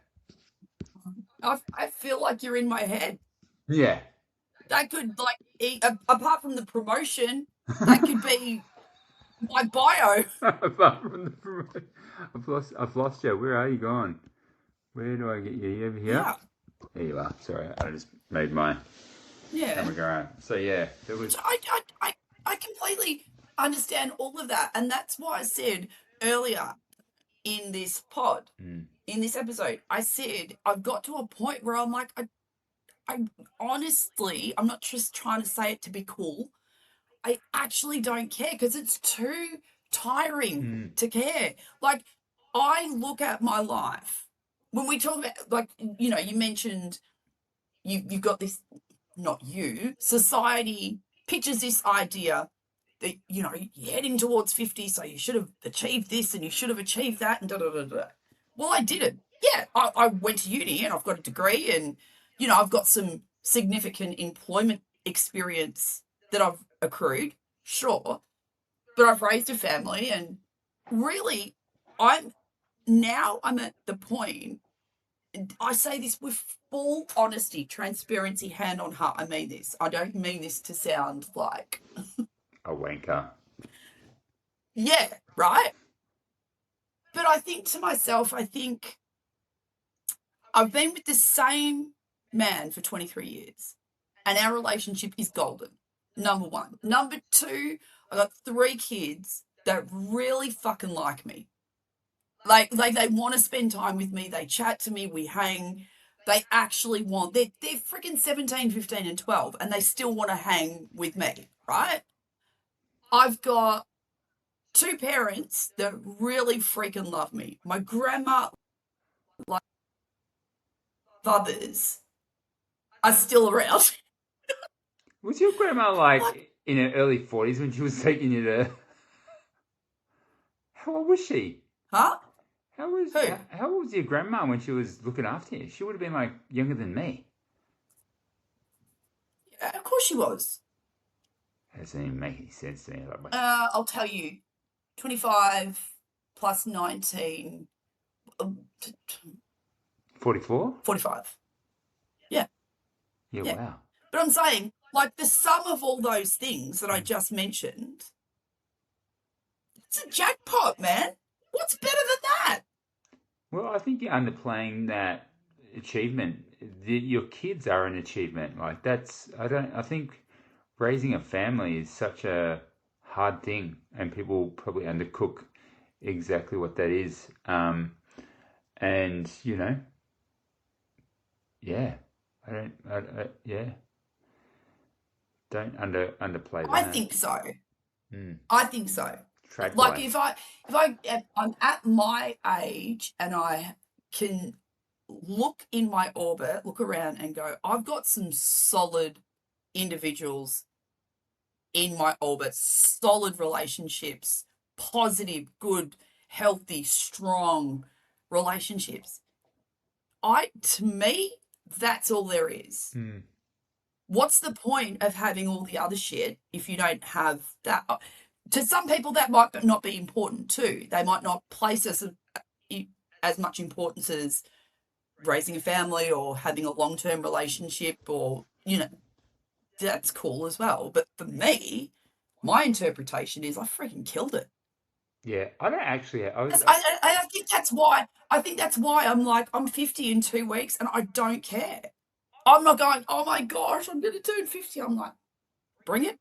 B: I feel like you're in my head.
A: Yeah.
B: That could, like, apart from the promotion, that could be my bio.
A: Apart from the promotion, I've lost you. Where are you gone? Where do I get you? Over here?
B: Yeah.
A: There you are. Sorry, I just made my camera go around. So yeah, there was.
B: So I completely understand all of that, and that's why I said earlier in this pod, in this episode, I said I've got to a point where I'm like, I honestly, I'm not just trying to say it to be cool. I actually don't care because it's too tiring to care. Like, I look at my life when we talk about, like, you know, you mentioned you've got this, not you, society pictures this idea that, you know, you're heading towards 50, so you should have achieved this and you should have achieved that and da da da da. Well, I didn't. Yeah, I went to uni and I've got a degree and, you know, I've got some significant employment experience that I've accrued, sure, but I've raised a family and really I'm at the point, and I say this with full honesty, transparency, hand on heart. I mean this. I don't mean this to sound like
A: a wanker.
B: Yeah, right? But I think to myself, I've been with the same man for 23 years and our relationship is golden. Number one. Number two, I got 3 kids that really fucking like me. Like they want to spend time with me. They chat to me. We hang. They actually want, they're freaking 17, 15 and 12 and they still want to hang with me, right? I've got 2 parents that really freaking love me. My grandma, like others, are still around.
A: Was your grandma like in her early 40s when she was taking you to? How old was she?
B: Huh?
A: How old was your grandma when she was looking after you? She would have been like younger than me.
B: Yeah, of course she was.
A: That doesn't even make any sense to me.
B: I'll tell you. 25 plus 19.
A: 44?
B: 45. Yeah.
A: Yeah, wow.
B: But I'm saying, like, the sum of all those things that I just mentioned, it's a jackpot, man. What's better than that?
A: Well, I think you're underplaying that achievement. Your kids are an achievement. Like I think raising a family is such a hard thing, and people probably undercook exactly what that is. And you know, yeah, don't underplay that.
B: I think so. I think so. Like if I'm at my age and I can look in my orbit, look around and go, I've got some solid individuals in my orbit, solid relationships, positive, good, healthy, strong relationships. To me, that's all there is.
A: Mm.
B: What's the point of having all the other shit if you don't have that? To some people, that might not be important too. They might not place as much importance as raising a family or having a long-term relationship, or, that's cool as well. But for me, my interpretation is I freaking killed it.
A: Yeah, I don't actually.
B: I think that's why. I think that's why I'm like, I'm 50 in 2 weeks and I don't care. I'm not going, oh my gosh, I'm going to turn 50. I'm like, bring it.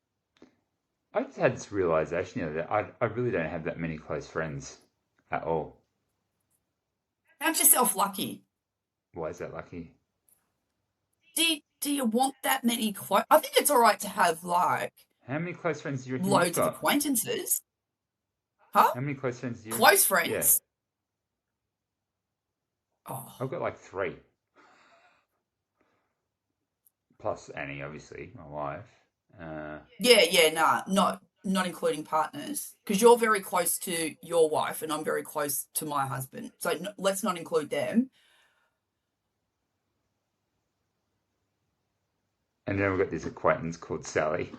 A: I just had this realization that I really don't have that many close friends at all.
B: Count yourself lucky.
A: Why is that lucky?
B: Do you want that many close? I think it's all right to have like
A: How many close friends do you reckon you've
B: loads of
A: got?
B: acquaintances. Huh?
A: How many close friends do you
B: Close
A: reckon? Yeah,
B: friends? Oh,
A: I've got like 3. Plus Annie, obviously, my wife.
B: yeah, nah, not including partners, because you're very close to your wife and I'm very close to my husband. So let's not include them.
A: And then we've got this acquaintance called Sally.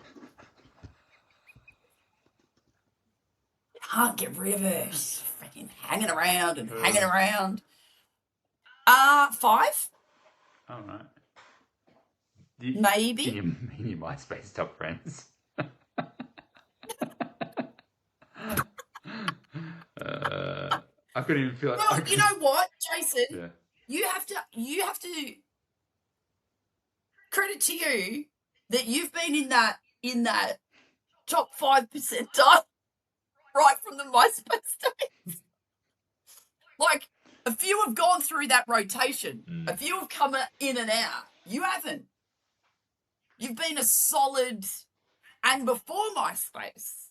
B: Can't get rid of her. She's freaking hanging around and hanging around. 5?
A: All right.
B: Maybe.
A: In your MySpace top friends. I couldn't even feel like.
B: Well, you know what, Jason?
A: Yeah.
B: You have to credit to you that you've been in that top 5 percentile right from the MySpace days. Like, a few have gone through that rotation. A few have come in and out. You haven't. You've been a solid, and before MySpace,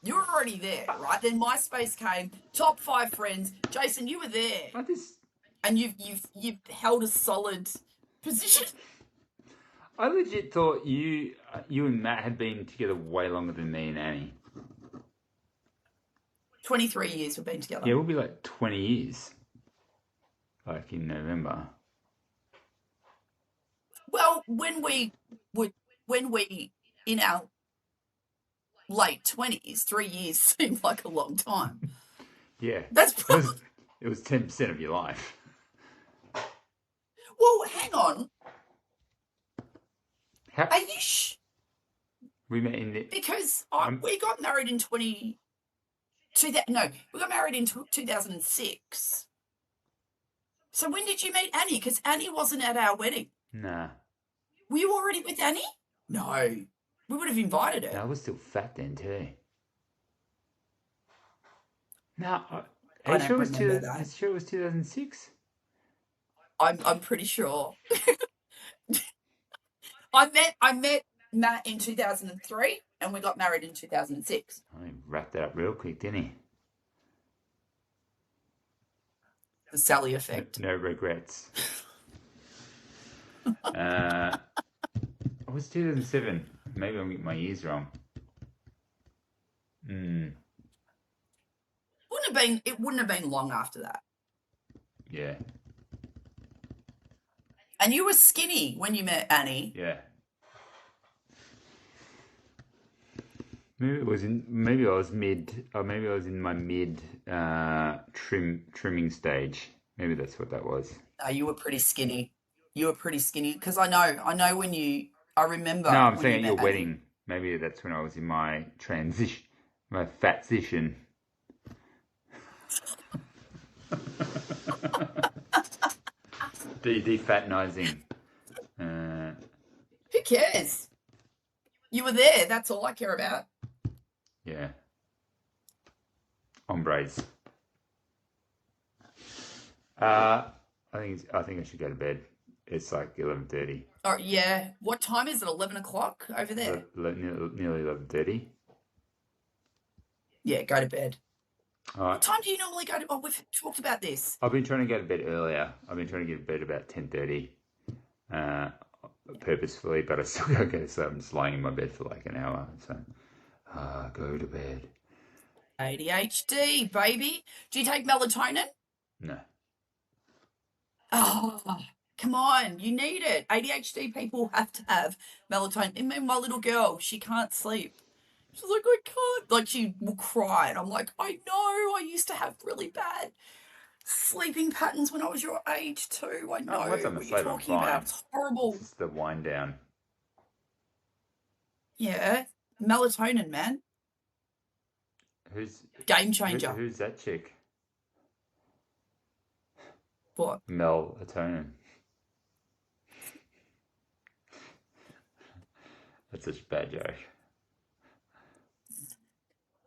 B: you were already there, right? Then MySpace came, top 5 friends. Jason, you were there. And you've held a solid position.
A: I legit thought you and Matt had been together way longer than me and Annie.
B: 23 years we've been together.
A: Yeah, we'll be like 20 years. Like in November.
B: Well, when we in our late 20s, 3 years seemed like a long time.
A: Yeah.
B: That's probably...
A: It was 10% of your life.
B: Well, hang on.
A: Are
B: you
A: we met in the...
B: Because we got married in we got married in 2006. So when did you meet Annie? Because Annie wasn't at our wedding.
A: Nah.
B: Were you already with Annie? No. We would have invited her.
A: No, I was still fat then too. No, are you sure it was 2006?
B: I'm pretty sure. I met Matt in 2003 and we got married in 2006.
A: I wrapped that up real quick, didn't he?
B: The Sally effect.
A: No regrets. It was 2007. Maybe I'm getting my years wrong.
B: It wouldn't have been long after that.
A: Yeah.
B: And you were skinny when you met Annie.
A: Yeah. Maybe I was in my mid trimming stage. Maybe that's what that was.
B: No, you were pretty skinny. Because I know I remember.
A: No, I'm saying at your wedding. Maybe that's when I was in my transition, my fatzition. Defatnizing.
B: Who cares? You were there. That's all I care about.
A: Yeah. Hombres. I think I should go to bed. It's like 11:30.
B: Oh yeah. What time is it? 11 o'clock over there.
A: Nearly 11:30.
B: Yeah, go to bed.
A: All
B: What
A: right.
B: time do you normally go to? Oh, we've talked about this.
A: I've been trying to get to bed earlier. I've been trying to get to bed about 10:30, purposefully, but I still gotta go. So I'm just lying in my bed for like an hour. So, go to bed.
B: ADHD, baby. Do you take melatonin?
A: No.
B: Oh, come on. You need it. ADHD people have to have melatonin. And then my little girl, she can't sleep. She's like, I can't. Like, she will cry. And I'm like, I know. I used to have really bad sleeping patterns when I was your age, too. I
A: Oh, once
B: know
A: I'm
B: what you're
A: asleep, I'm
B: talking about.
A: fine.
B: It's
A: It's
B: horrible.
A: just the wind down.
B: Yeah. Melatonin, man.
A: Who's
B: Game changer.
A: who's that chick?
B: What?
A: Melatonin. That's such a bad joke.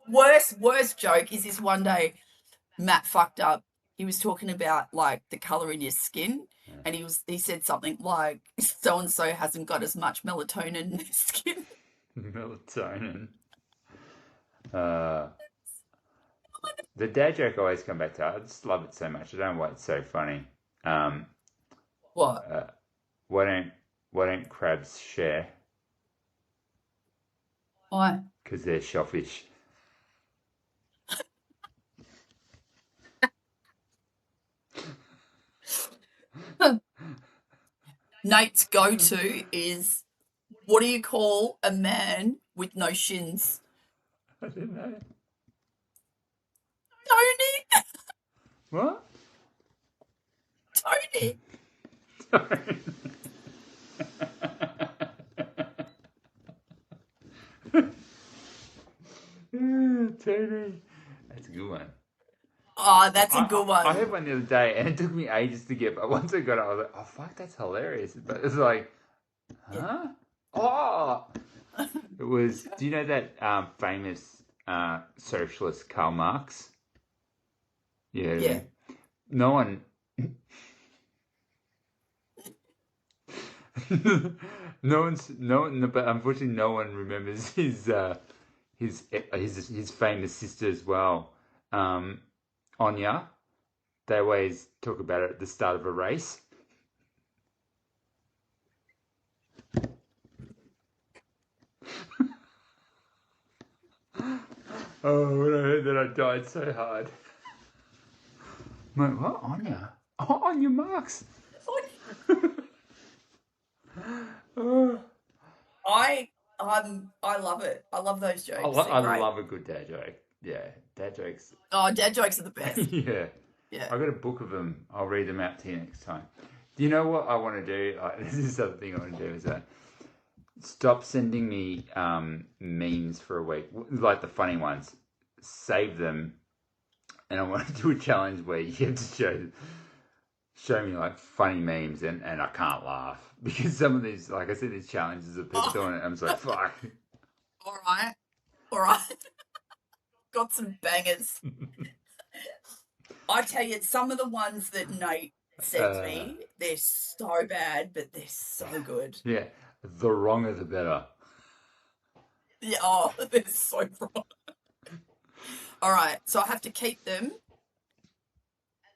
B: Worst joke is this one day Matt fucked up. He was talking about like the color in your skin, and he said something like so and so hasn't got as much melatonin in their skin.
A: Melatonin. Uh, the dad joke I always come back to. I just love it so much. I don't know why it's so funny. Um,
B: What?
A: uh, why don't crabs share?
B: Why?
A: Because they're shellfish.
B: Nate's go-to is, what do you call a man with no shins?
A: I don't know.
B: Tony.
A: What?
B: Tony.
A: Tony. That's a good one.
B: Oh, that's a good
A: I
B: one.
A: heard one the other day, and it took me ages to get. But once I got it, I was like, "Oh fuck, that's hilarious!" But it's like, huh? Oh, it was. Do you know that famous socialist Karl Marx? Yeah.
B: Yeah.
A: No one. But unfortunately, no one remembers his famous sister as well, Anya. They always talk about it at the start of a race. Oh, when I heard that, I died so hard. I'm like, what, Anya? Oh, Anya Marx. Oh.
B: I love it. I love those jokes. They're
A: I
B: great.
A: love a good dad joke. Yeah, dad jokes.
B: Oh, dad jokes are the best.
A: Yeah.
B: Yeah.
A: I got a book of them. I'll read them out to you next time. Do you know what I want to do? This is the other thing I want to do is stop sending me memes for a week, like the funny ones. Save them, and I want to do a challenge where you have to show me like funny memes, and I can't laugh because some of these, like I said, these challenges of people doing it. I'm just like, fuck.
B: All right. Got some bangers. I tell you, some of the ones that Nate sends me, they're so bad, but they're so good.
A: Yeah, the wronger the better.
B: Yeah, oh, they're so wrong. All right, so I have to keep them,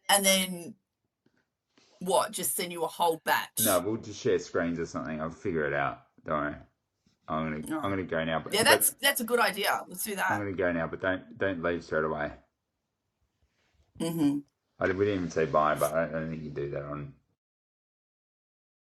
B: and then what? Just send you a whole batch.
A: No, we'll just share screens or something. I'll figure it out. Don't worry. I'm gonna go now.
B: Yeah, that's a good idea. Let's do that.
A: I'm gonna go now, but don't leave straight away.
B: Mm-hmm.
A: We didn't even say bye, but I don't think you do that on